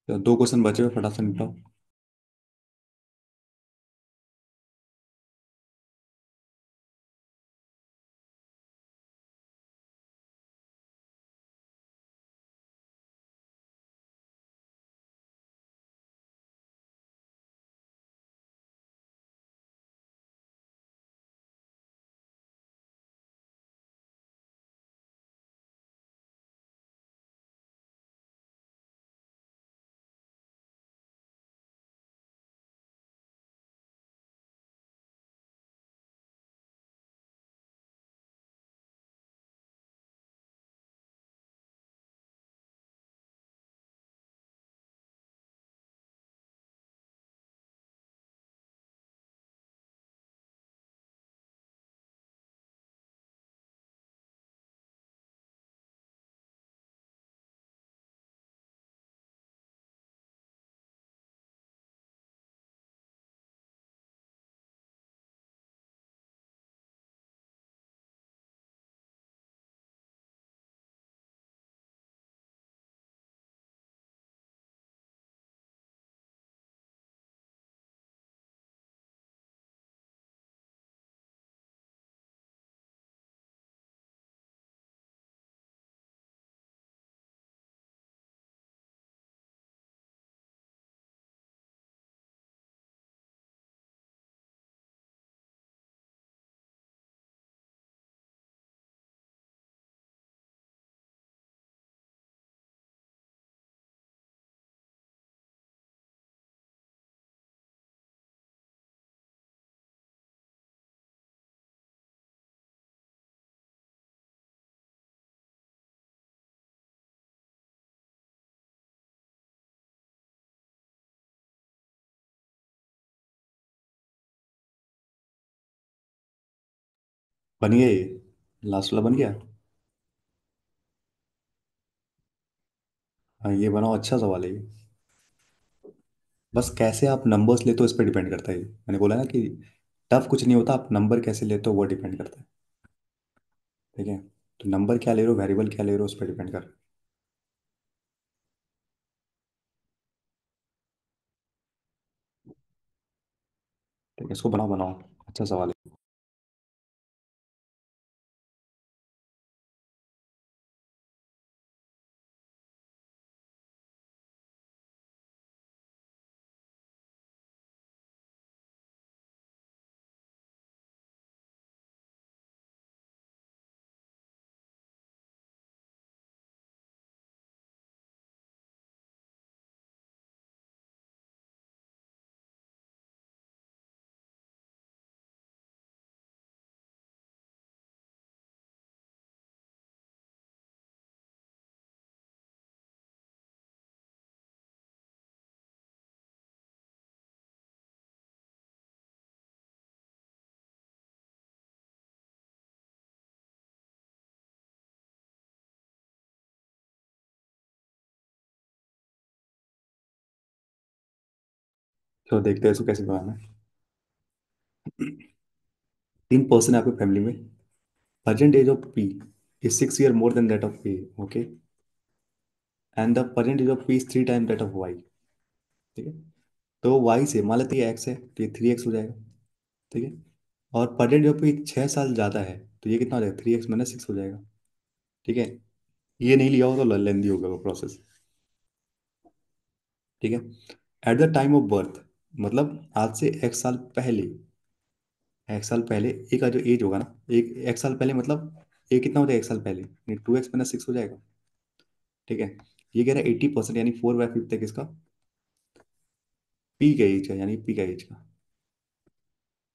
तो 2 क्वेश्चन बचे हुए, फटाफट से निपटाओ। बन गया ये, लास्ट वाला बन गया। हाँ ये बनाओ, अच्छा सवाल है ये। बस कैसे आप नंबर्स लेते हो इस पर डिपेंड करता है ये। मैंने बोला ना कि टफ कुछ नहीं होता, आप नंबर कैसे लेते हो वो डिपेंड करता है। ठीक है, तो नंबर क्या ले रहे हो, वेरिएबल क्या ले रहे हो, उस पर डिपेंड कर। ठीक है, इसको बनाओ बनाओ, अच्छा सवाल है। चलो देखते हैं इसको कैसे बनाना है। 3 पर्सन है आपकी फैमिली में। present age of P is 6 year more than that of A, okay? And the present age of P is 3 times that of Y, ठीक है? तो Y से मान लेते हैं X है तो ये 3x हो जाएगा, ठीक है? और present age of P 6 साल ज़्यादा है तो ये कितना हो जाएगा, 3x - 6 हो जाएगा, ठीक है? ये नहीं लिया हो तो लेंदी होगा वो प्रोसेस, ठीक है? Eight the time of birth, मतलब आज से x साल पहले, x साल पहले ए का जो एज होगा ना, एक x साल पहले मतलब ए कितना हो जाएगा, 1 साल पहले 2x - 6 हो जाएगा, ठीक है? ये कह रहा है 80% यानी 4/5 तक इसका पी का एज का, यानी पी का एज का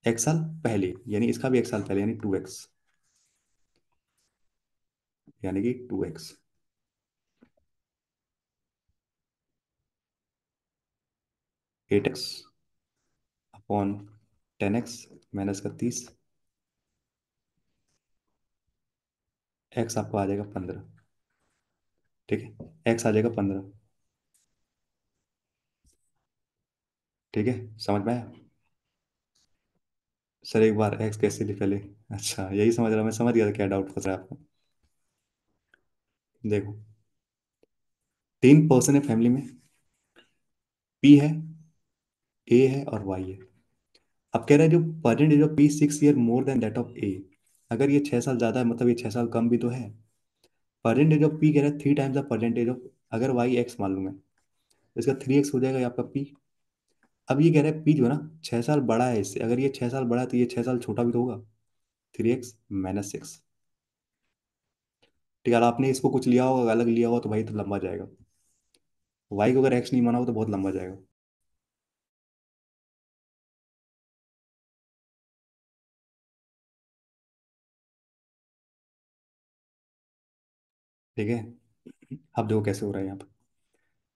1 साल पहले, यानी इसका भी 1 साल पहले यानी 2x, यानी कि 2x, 8x upon 10x minus का 30, एक्स आपको आ जाएगा 15, ठीक है? एक्स आ जाएगा 15, ठीक है? समझ में आया? सर एक बार एक्स कैसे लिख पहले। अच्छा यही समझ रहा, मैं समझ गया था क्या डाउट फंस रहा है आपको। देखो, 3 पर्सन है फैमिली में, पी है, ए है और वाई है। अब कह रहा है जो percentage of P 6 year more than that of A, अगर ये 6 साल ज़्यादा है मतलब ये 6 साल कम भी तो है। परसेंटेज ऑफ पी कह रहा है 3 टाइम्स द परसेंटेज ऑफ, अगर वाई एक्स मालूम है तो इसका 3x हो जाएगा ये आपका पी। अब ये कह रहा है पी जो है ना 6 साल बड़ा है इससे, अगर ये 6 साल बड़ा है तो ये 6 साल छोटा भी तो होगा, 3x - 6, ठीक है? अगर आपने इसको कुछ लिया होगा अलग लिया होगा तो भाई तो लंबा जाएगा, वाई को अगर एक्स नहीं माना हो तो बहुत लंबा जाएगा, ठीक है? अब देखो कैसे हो रहा है यहाँ पे।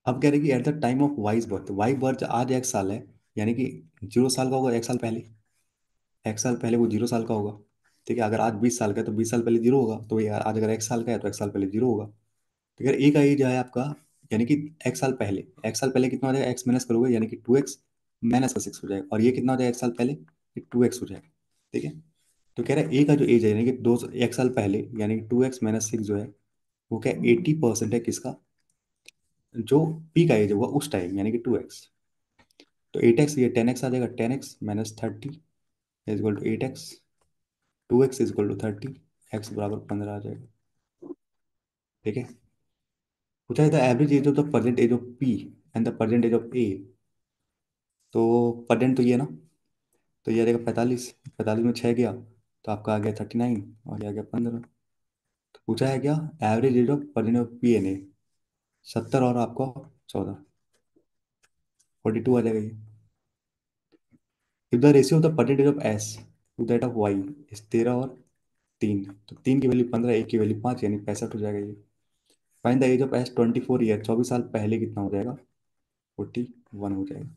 अब कह रहे हैं कि at the time of Y's birth, Y birth आज 1 साल है, यानी कि 0 साल का होगा 1 साल पहले, 1 साल पहले वो 0 साल का होगा, ठीक है? अगर आज 20 साल का है तो 20 साल पहले 0 होगा, तो ये आज अगर 1 साल का है तो 1 साल पहले 0 होगा। तो अगर ए का एज है आपका, यानी कि 1 साल पहले, 1 साल पहले कितना हो जाएगा, एक्स माइनस करोगे यानी कि 2x - 6 हो जाएगा, और ये कितना हो जाएगा 1 साल पहले, ये 2x हो जाएगा, ठीक है? तो कह रहा है ए का जो एज है यानी कि 1 साल पहले यानी कि 2x - 6 जो है वो क्या 80% है किसका, जो पी का एज होगा उस टाइम यानी कि 2x। तो 8x ये 10x आ जाएगा, 10x - 30 is equal to 8x, 2x is equal to 30, x बराबर 15 आ जाएगा, ठीक है? पूछा है the average age of the present age of P and the present age of A, तो प्रेजेंट तो ये ना, तो ये आ जाएगा 45, 45 में 6 गया तो आपका आ गया 39 और ये आ गया 15। तो पूछा है क्या, average age of present of P and A, 70 और आपका 14, 42 आ जाएगा ये। If the ratio of the present age of S to that of Y is 13 और 3, तो 3 की वैल्यू 15, एक की वैल्यू 5 यानी 65 हो जाएगा ये। Find the age of S 24 year, 24 साल पहले कितना हो जाएगा, 41 हो जाएगा।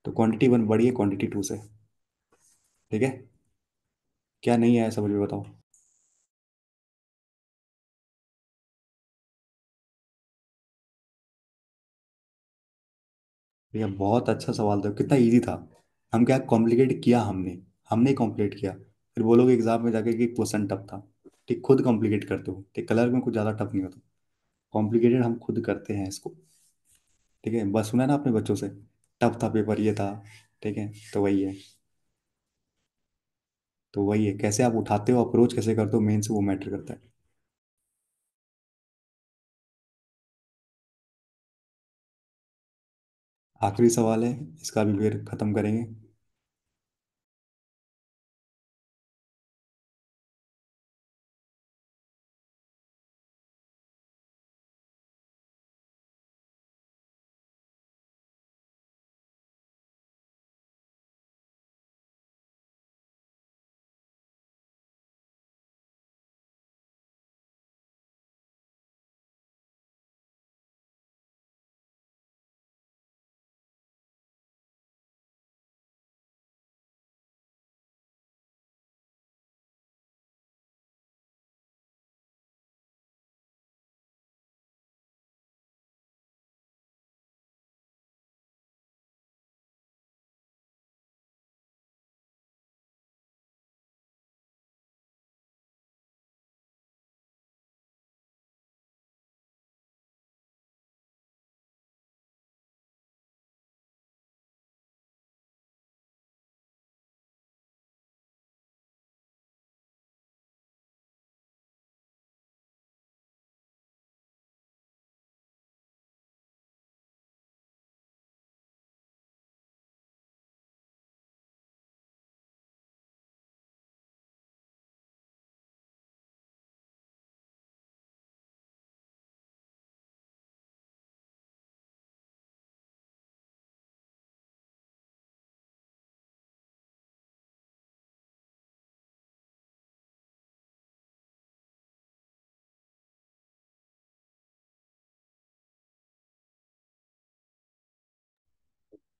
तो क्वांटिटी 1 बड़ी है क्वांटिटी 2 से, ठीक है? क्या नहीं आया समझ में बताओ। भैया बहुत अच्छा सवाल था, कितना इजी था। हम क्या कॉम्प्लिकेट किया, हमने हमने कॉम्प्लिकेट किया, फिर बोलोगे एग्जाम में जाके कि क्वेश्चन टफ था। ठीक, खुद कॉम्प्लिकेट करते हो, ठीक, कलर में कुछ ज़्यादा टफ नहीं होता, कॉम्प्लिकेटेड हम खुद करते हैं इसको। ठीक है, बस सुना ना अपने बच्चों से, टफ था पेपर ये था। ठीक है, तो वही है। तो वही है, कैसे आप उठाते हो, अप्रोच कैसे करते हो, मेन से वो मैटर करता है। आखिरी सवाल है, इसका भी फिर खत्म करेंगे।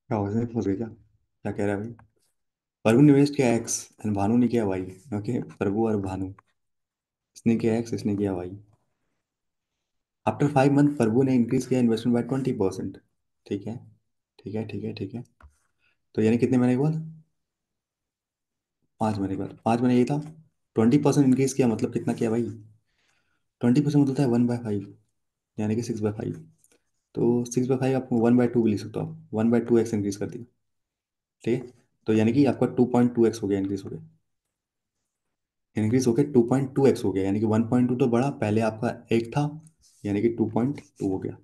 क्या हो गया, फंस गए क्या, क्या कह रहा है भाई? प्रभु ने इन्वेस्ट किया एक्स एंड भानु ने किया वाई। ओके, प्रभु और भानु, इसने किया एक्स, इसने किया वाई। आफ्टर 5 मंथ प्रभु ने इंक्रीज किया इन्वेस्टमेंट बाय 20%। ठीक है, ठीक है, ठीक है, ठीक है। तो यानी कितने महीने के बाद? 5 महीने के बाद, 5 महीने ये था। 20% इंक्रीज किया मतलब कितना किया भाई? 20% मतलब होता है 1/5, यानी कि 6/5। तो 6/5 आप 1/2 भी लिख सकते हो, आप 1/2x इंक्रीज कर दिया। ठीक है, तो यानी कि आपका 2.2x हो गया, इंक्रीज हो गया। इंक्रीज होकर 2.2x हो गया, यानी कि 1.2 तो बड़ा, पहले आपका एक था, यानी कि 2.2 हो गया।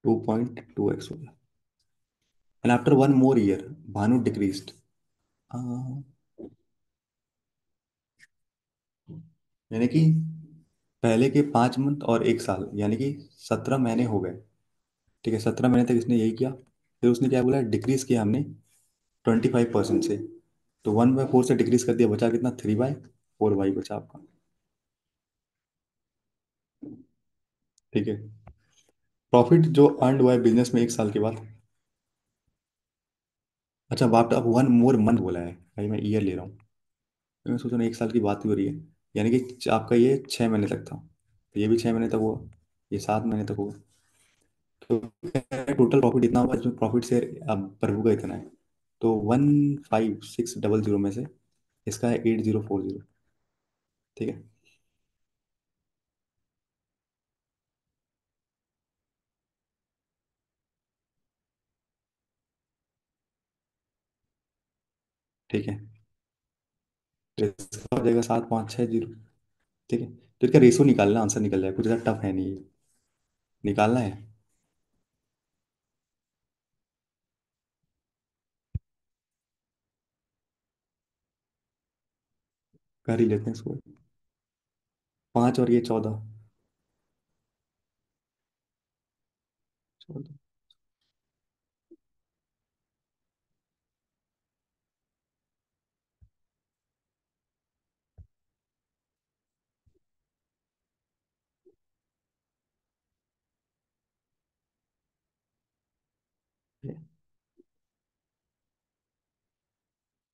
2.2x हो गया। And after 1 more year Bhanu decreased. यानी कि पहले के 5 मंथ और 1 साल, यानी कि 17 महीने हो गए। ठीक है, 17 महीने तक इसने यही किया। फिर उसने क्या बोला, डिक्रीज किया हमने 25% से। तो 1/4 से डिक्रीज कर दिया, बचा कितना, 3/4 बचा आपका। ठीक है, प्रॉफिट जो अर्न हुआ है बिजनेस में 1 साल के बाद। अच्छा, बात अब 1 more month बोला है भाई, मैं ईयर ले रहा हूँ। मैं सोच रहा हूँ 1 साल की बात ही हो रही है। यानी कि आपका ये 6 महीने तक था, तो ये भी 6 महीने तक हुआ, ये 7 महीने तक हुआ। तो टोटल प्रॉफिट इतना हुआ, इसमें प्रॉफिट शेयर अब प्रभु का इतना है। तो 15600 में से इसका है 8040। ठीक है, ठीक है। तो इसका हो जाएगा 7560। ठीक है, तो इसका रेशो निकालना, आंसर निकल जाएगा, कुछ ज़्यादा टफ है नहीं ये। निकालना है, कर ही लेते हैं इसको। 5 और ये 14। 14।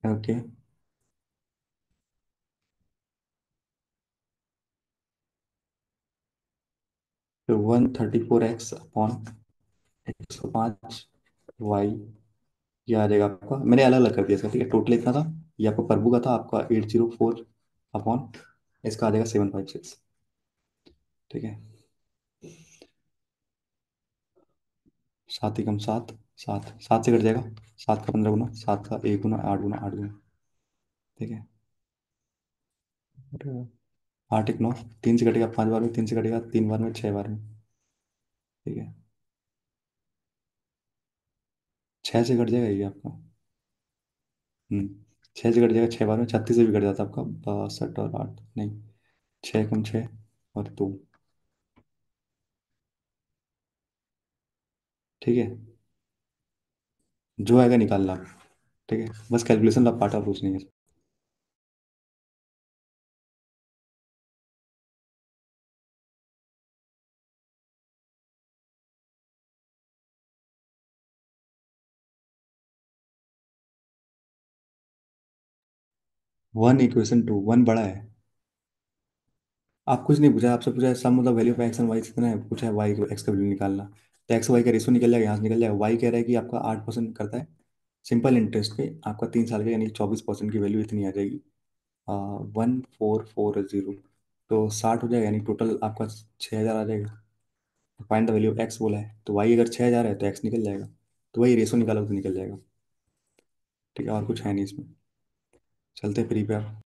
ओके, तो 134x अपॉन 105 वाई, ये आ जाएगा आपका, मैंने अलग अलग कर दिया इसका। ठीक है, टोटल इतना था, ये आपका प्रभु का था, आपका 804 अपॉन, इसका आ जाएगा 756। ठीक है। सात एकम सात, सात सात से कट जाएगा, सात का 15 गुना, सात का 1 गुना, 8 गुना, 8 गुना। ठीक है। और 8 1 9, 3 से कटेगा 5 बार में, 3 से कटेगा 3 बार में, 6 बार में। ठीक है। 6 से कट जाएगा ये आपका। हम्म 6 से कट जाएगा 6 बार में, 36 से भी कट जाता है आपका, 62 और 8 नहीं, 6 कम 6 और 2। ठीक है। जो आएगा निकालना आप। ठीक है, बस कैलकुलेशन का पार्ट आप पूछ नहीं है। 1 इक्वेशन 2, 1 बड़ा है। आप कुछ नहीं पूछा, आपसे पूछा है सम मतलब value of X and Y कितना है, पूछा है वाई को एक्स का वैल्यू निकालना। तो एक्स वाई का रेशो निकल जाएगा, यहाँ से निकल जाएगा। वाई कह रहा है कि आपका 8% करता है सिंपल इंटरेस्ट पे आपका 3 साल का, यानी 24% की वैल्यू इतनी आ जाएगी, 1440। तो 60 हो जाएगा, यानी टोटल आपका 6,000 आ जाएगा। Find the value of x बोला है, तो वाई अगर 6,000 है तो एक्स निकल जाएगा। तो वही रेशो निकालो तो निकल जाएगा। ठीक है, और कुछ है नहीं इसमें। चलते फ्री पे आप।